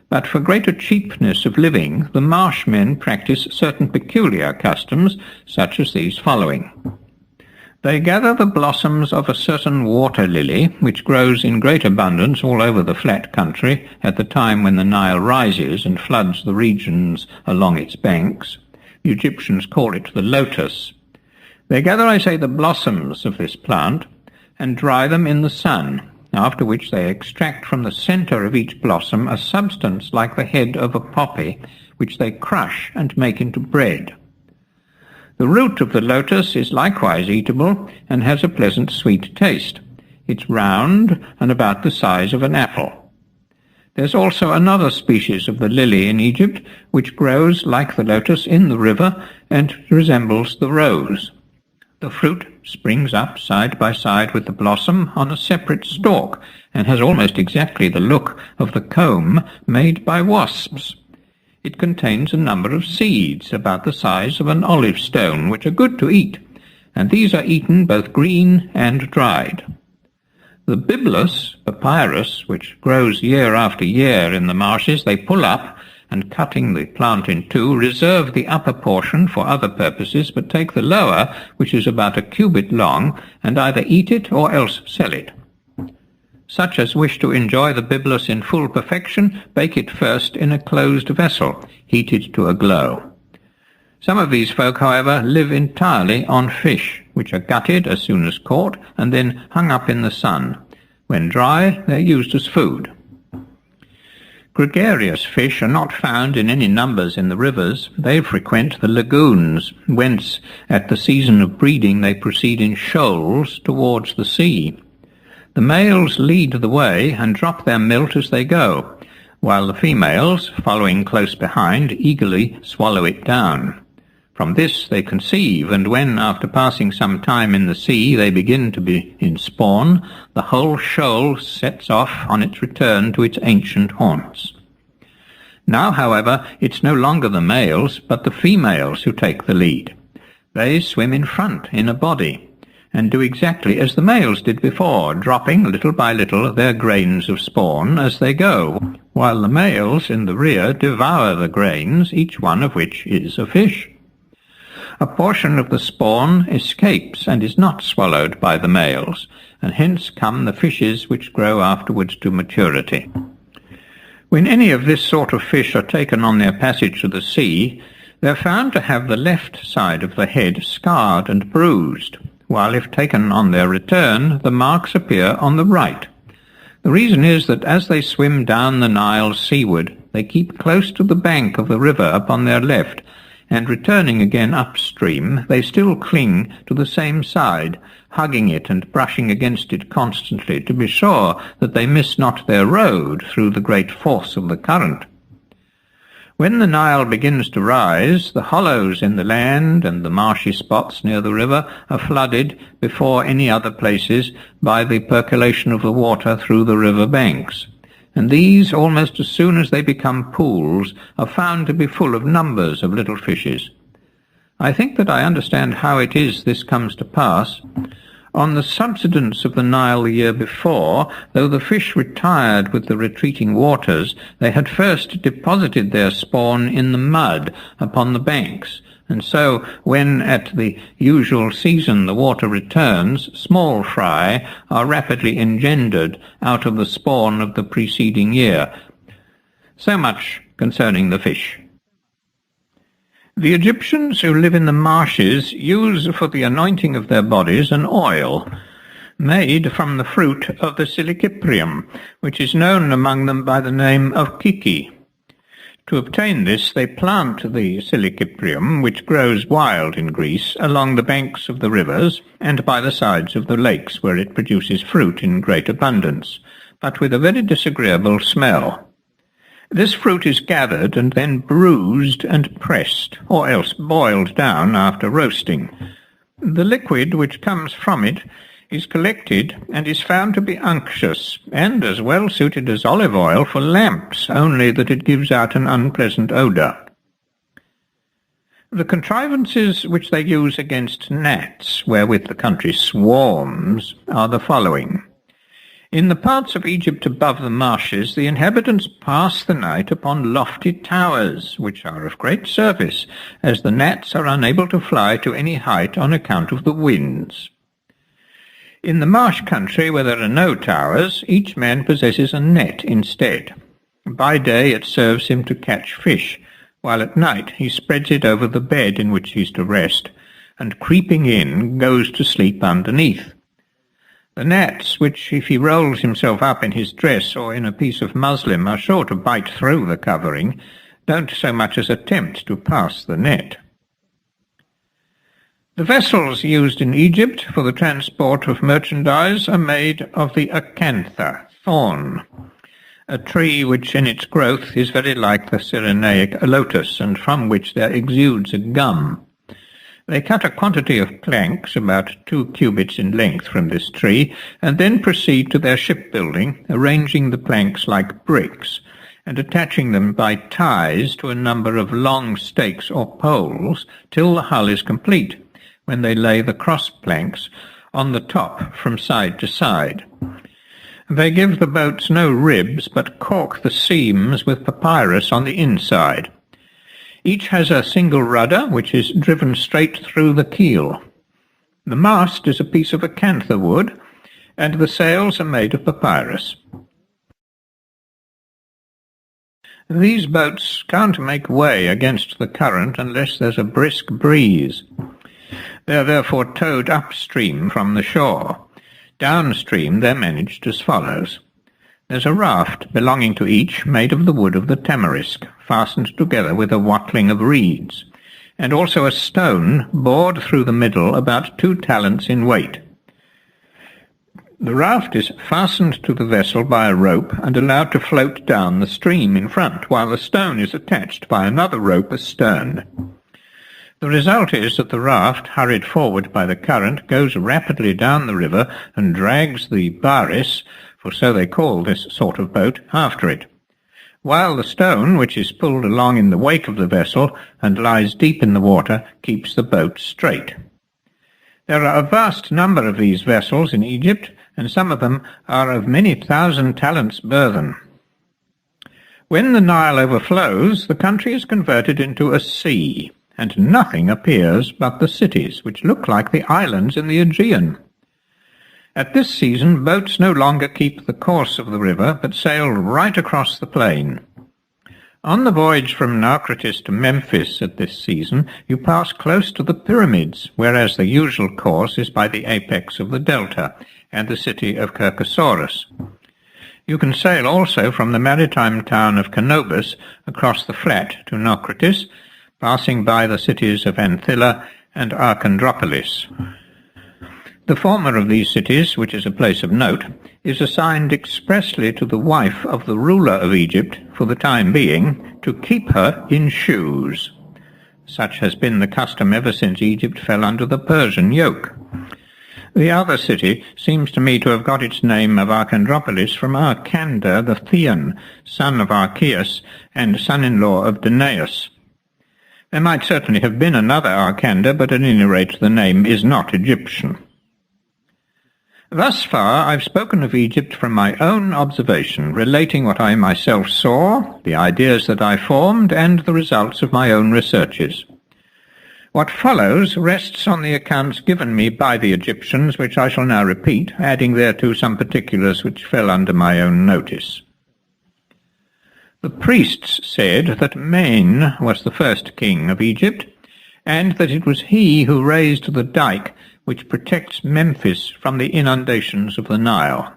But for greater cheapness of living, the marsh men practice certain peculiar customs, such as these following. They gather the blossoms of a certain water lily, which grows in great abundance all over the flat country at the time when the Nile rises and floods the regions along its banks. The Egyptians call it the lotus. They gather, I say, the blossoms of this plant and dry them in the sun, after which they extract from the center of each blossom a substance like the head of a poppy, which they crush and make into bread. The root of the lotus is likewise eatable, and has a pleasant sweet taste. It's round and about the size of an apple. There's also another species of the lily in Egypt, which grows like the lotus in the river and resembles the rose. The fruit springs up side by side with the blossom on a separate stalk, and has almost exactly the look of the comb made by wasps. It contains a number of seeds about the size of an olive stone, which are good to eat, and these are eaten both green and dried. The bibulus, papyrus, which grows year after year in the marshes, they pull up, and cutting the plant in two, reserve the upper portion for other purposes, but take the lower, which is about a cubit long, and either eat it or else sell it. Such as wish to enjoy the bibulus in full perfection, bake it first in a closed vessel, heated to a glow. Some of these folk, however, live entirely on fish, which are gutted as soon as caught, and then hung up in the sun. When dry, they are used as food. Gregarious fish are not found in any numbers in the rivers. They frequent the lagoons, whence at the season of breeding they proceed in shoals towards the sea. The males lead the way and drop their milt as they go, while the females, following close behind, eagerly swallow it down. From this they conceive, and when, after passing some time in the sea, they begin to be in spawn, the whole shoal sets off on its return to its ancient haunts. Now, however, it's no longer the males, but the females who take the lead. They swim in front, in a body, and do exactly as the males did before, dropping, little by little, their grains of spawn as they go, while the males in the rear devour the grains, each one of which is a fish. A portion of the spawn escapes and is not swallowed by the males, and hence come the fishes which grow afterwards to maturity. When any of this sort of fish are taken on their passage to the sea, they are found to have the left side of the head scarred and bruised, while if taken on their return, the marks appear on the right. The reason is that as they swim down the Nile seaward, they keep close to the bank of the river upon their left, and returning again upstream, they still cling to the same side, hugging it and brushing against it constantly, to be sure that they miss not their road through the great force of the current. When the Nile begins to rise, the hollows in the land and the marshy spots near the river are flooded before any other places by the percolation of the water through the river banks, and these, almost as soon as they become pools, are found to be full of numbers of little fishes. I think that I understand how it is this comes to pass. On the subsidence of the Nile the year before, though the fish retired with the retreating waters, they had first deposited their spawn in the mud upon the banks, and so when at the usual season the water returns, small fry are rapidly engendered out of the spawn of the preceding year. So much concerning the fish. The Egyptians who live in the marshes use for the anointing of their bodies an oil made from the fruit of the silicyprium, which is known among them by the name of kiki. To obtain this, they plant the silicyprium, which grows wild in Greece, along the banks of the rivers and by the sides of the lakes, where it produces fruit in great abundance, but with a very disagreeable smell. This fruit is gathered and then bruised and pressed, or else boiled down after roasting. The liquid which comes from it is collected and is found to be unctuous, and as well suited as olive oil for lamps, only that it gives out an unpleasant odour. The contrivances which they use against gnats, wherewith the country swarms, are the following. In the parts of Egypt above the marshes, the inhabitants pass the night upon lofty towers, which are of great service, as the gnats are unable to fly to any height on account of the winds. In the marsh country, where there are no towers, each man possesses a net instead. By day it serves him to catch fish, while at night he spreads it over the bed in which he is to rest, and creeping in, goes to sleep underneath. The gnats, which if he rolls himself up in his dress or in a piece of muslin are sure to bite through the covering, don't so much as attempt to pass the net. The vessels used in Egypt for the transport of merchandise are made of the acantha, thorn. a tree which in its growth is very like the Cyrenaic lotus, and from which there exudes a gum. They cut a quantity of planks, about 2 cubits in length, from this tree, and then proceed to their shipbuilding, arranging the planks like bricks, and attaching them by ties to a number of long stakes or poles till the hull is complete, when they lay the cross planks on the top from side to side. They give the boats no ribs, but caulk the seams with papyrus on the inside. Each has a single rudder, which is driven straight through the keel. The mast is a piece of acantha wood, and the sails are made of papyrus. These boats can't make way against the current unless there's a brisk breeze. They are therefore towed upstream from the shore. Downstream they're managed as follows. There's a raft belonging to each, made of the wood of the tamarisk, fastened together with a watling of reeds, and also a stone bored through the middle about 2 talents in weight. The raft is fastened to the vessel by a rope and allowed to float down the stream in front, while the stone is attached by another rope astern. The result is that the raft, hurried forward by the current, goes rapidly down the river and drags the baris, for so they call this sort of boat, after it, while the stone, which is pulled along in the wake of the vessel and lies deep in the water, keeps the boat straight. There are a vast number of these vessels in Egypt, and some of them are of many thousand talents burthen. When the Nile overflows, the country is converted into a sea, and nothing appears but the cities, which look like the islands in the Aegean. At this season, boats no longer keep the course of the river, but sail right across the plain. On the voyage from Naucratis to Memphis at this season, you pass close to the pyramids, whereas the usual course is by the apex of the delta and the city of Cherkassaurus. You can sail also from the maritime town of Canobus across the flat to Naucratis, passing by the cities of Anthilla and Archandropolis. The former of these cities, which is a place of note, is assigned expressly to the wife of the ruler of Egypt, for the time being, to keep her in shoes. Such has been the custom ever since Egypt fell under the Persian yoke. The other city seems to me to have got its name of Archandropolis from Arcander the Thean, son of Archaeus and son-in-law of Danaus. There might certainly have been another Arcander, but at any rate the name is not Egyptian. Thus far I've spoken of Egypt from my own observation, relating what I myself saw, the ideas that I formed, and the results of my own researches. What follows rests on the accounts given me by the Egyptians, which I shall now repeat, adding thereto some particulars which fell under my own notice. The priests said that Mene was the first king of Egypt, and that it was he who raised the dike which protects Memphis from the inundations of the Nile.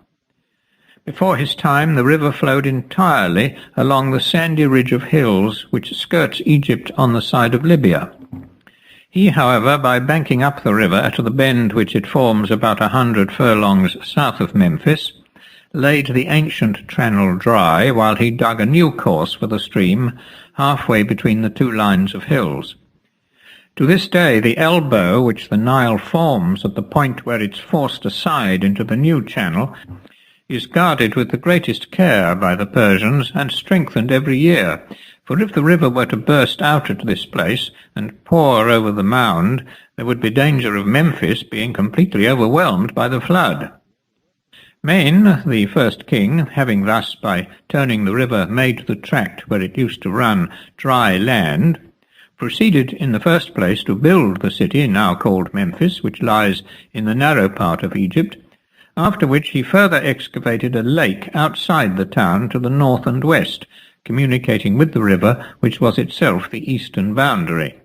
Before his time the river flowed entirely along the sandy ridge of hills which skirts Egypt on the side of Libya. He, however, by banking up the river at the bend which it forms about 100 furlongs south of Memphis, laid the ancient channel dry while he dug a new course for the stream halfway between the 2 lines of hills. To this day the elbow which the Nile forms at the point where it's forced aside into the new channel is guarded with the greatest care by the Persians and strengthened every year, for if the river were to burst out at this place and pour over the mound, there would be danger of Memphis being completely overwhelmed by the flood. Mene, the first king, having thus by turning the river made the tract where it used to run dry land, proceeded in the first place to build the city now called Memphis, which lies in the narrow part of Egypt, after which he further excavated a lake outside the town to the north and west, communicating with the river, which was itself the eastern boundary.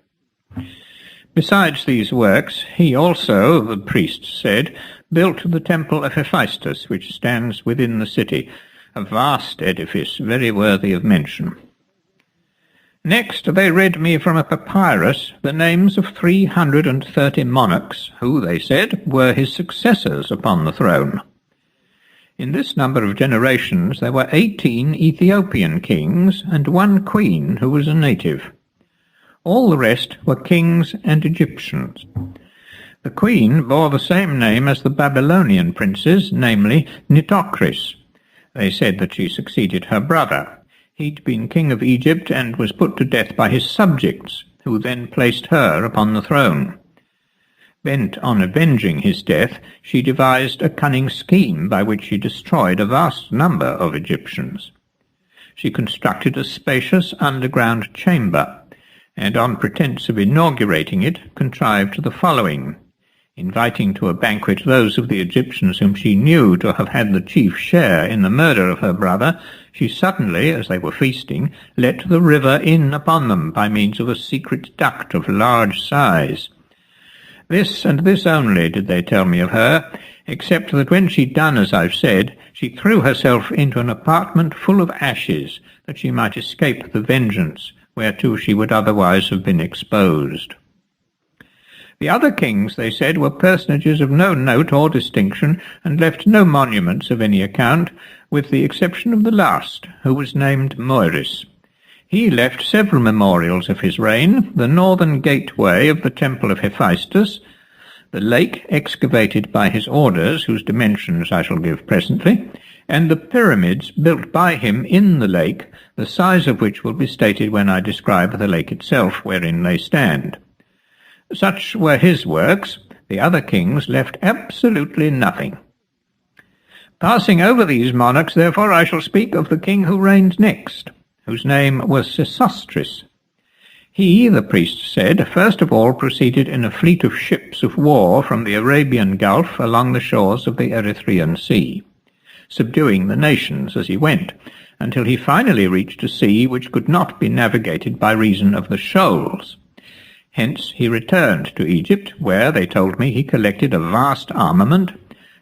Besides these works, he also, the priests said, built the temple of Hephaestus, which stands within the city, a vast edifice very worthy of mention. Next they read me from a papyrus the names of 330 monarchs, who, they said, were his successors upon the throne. In this number of generations there were 18 Ethiopian kings and 1 queen who was a native. All the rest were kings and Egyptians. The queen bore the same name as the Babylonian princes, namely Nitocris. They said that she succeeded her brother. He'd been king of Egypt and was put to death by his subjects, who then placed her upon the throne. Bent on avenging his death, she devised a cunning scheme by which she destroyed a vast number of Egyptians. She constructed a spacious underground chamber, and on pretence of inaugurating it, contrived the following. Inviting to a banquet those of the Egyptians whom she knew to have had the chief share in the murder of her brother, she suddenly, as they were feasting, let the river in upon them by means of a secret duct of large size. This and this only did they tell me of her, except that when she'd done as I've said, she threw herself into an apartment full of ashes, that she might escape the vengeance, whereto she would otherwise have been exposed. The other kings, they said, were personages of no note or distinction, and left no monuments of any account, with the exception of the last, who was named Moiris. He left several memorials of his reign: the northern gateway of the temple of Hephaestus, the lake excavated by his orders, whose dimensions I shall give presently, and the pyramids built by him in the lake, the size of which will be stated when I describe the lake itself wherein they stand. Such were his works. The other kings left absolutely nothing. Passing over these monarchs, therefore, I shall speak of the king who reigned next, whose name was Sesostris. He, the priest said, first of all proceeded in a fleet of ships of war from the Arabian Gulf along the shores of the Erythraean Sea, subduing the nations as he went, until he finally reached a sea which could not be navigated by reason of the shoals. Hence he returned to Egypt, where, they told me, he collected a vast armament,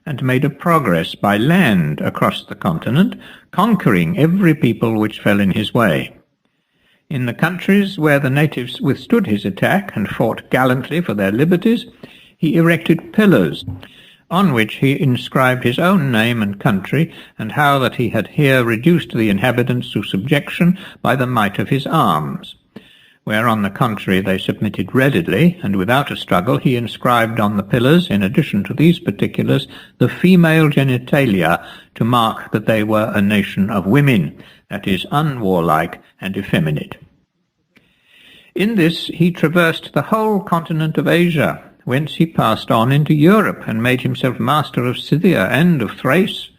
and made a progress by land across the continent, conquering every people which fell in his way. In the countries where the natives withstood his attack and fought gallantly for their liberties, he erected pillars, on which he inscribed his own name and country, and how that he had here reduced the inhabitants to subjection by the might of his arms. Where, on the contrary, they submitted readily, and without a struggle, he inscribed on the pillars, in addition to these particulars, the female genitalia, to mark that they were a nation of women, that is, unwarlike and effeminate. In this he traversed the whole continent of Asia, whence he passed on into Europe, and made himself master of Scythia and of Thrace,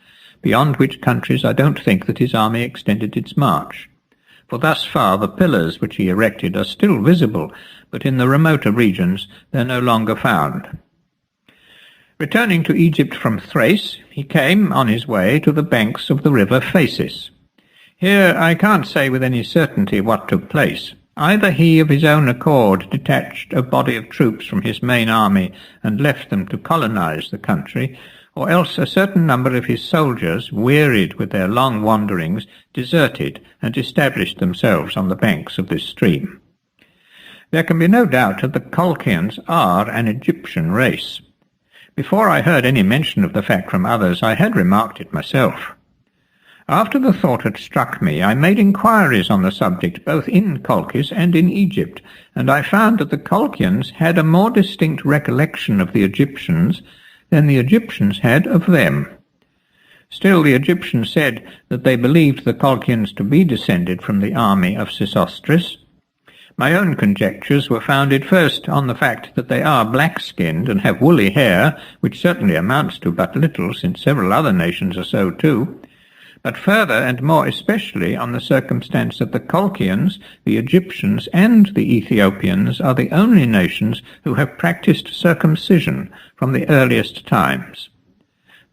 beyond which countries I don't think that his army extended its march. For thus far the pillars which he erected are still visible, but in the remoter regions they are no longer found. Returning to Egypt from Thrace, he came on his way to the banks of the river Phasis. Here I can't say with any certainty what took place. Either he of his own accord detached a body of troops from his main army and left them to colonize the country, or else a certain number of his soldiers, wearied with their long wanderings, deserted and established themselves on the banks of this stream. There can be no doubt that the Colchians are an Egyptian race. Before I heard any mention of the fact from others, I had remarked it myself. After the thought had struck me, I made inquiries on the subject both in Colchis and in Egypt, and I found that the Colchians had a more distinct recollection of the Egyptians than the Egyptians had of them. Still, the Egyptians said that they believed the Colchians to be descended from the army of Sesostris. My own conjectures were founded first on the fact that they are black-skinned and have woolly hair, which certainly amounts to but little, since several other nations are so too, but further and more especially on the circumstance that the Colchians, the Egyptians, and the Ethiopians are the only nations who have practiced circumcision from the earliest times.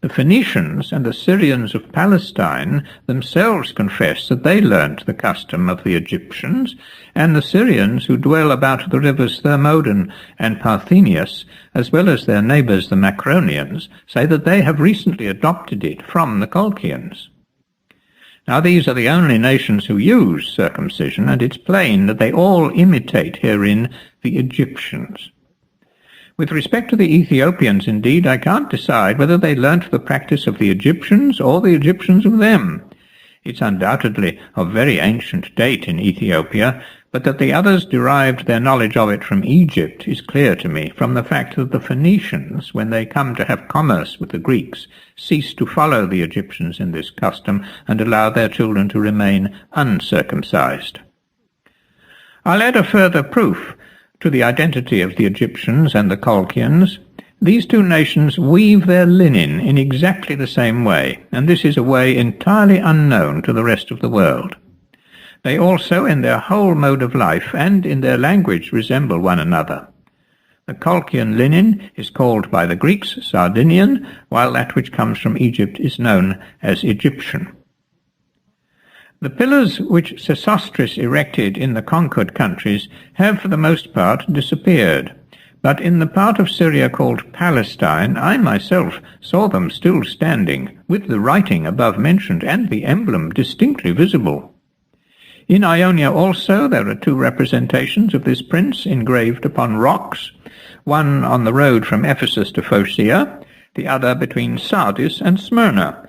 The Phoenicians and the Syrians of Palestine themselves confess that they learnt the custom of the Egyptians, and the Syrians who dwell about the rivers Thermodon and Parthenius, as well as their neighbours the Macronians, say that they have recently adopted it from the Colchians. Now these are the only nations who use circumcision, and it's plain that they all imitate herein the Egyptians. With respect to the Ethiopians, indeed, I can't decide whether they learnt the practice of the Egyptians or the Egyptians of them. It's undoubtedly of very ancient date in Ethiopia, but that the others derived their knowledge of it from Egypt is clear to me from the fact that the Phoenicians, when they come to have commerce with the Greeks, cease to follow the Egyptians in this custom and allow their children to remain uncircumcised. I'll add a further proof to the identity of the Egyptians and the Colchians. These two nations weave their linen in exactly the same way, and this is a way entirely unknown to the rest of the world. They also, in their whole mode of life and in their language, resemble one another. The Colchian linen is called by the Greeks Sardinian, while that which comes from Egypt is known as Egyptian. The pillars which Sesostris erected in the conquered countries have for the most part disappeared, but in the part of Syria called Palestine I myself saw them still standing, with the writing above mentioned and the emblem distinctly visible. In Ionia also there are two representations of this prince engraved upon rocks, one on the road from Ephesus to Phocaea, the other between Sardis and Smyrna,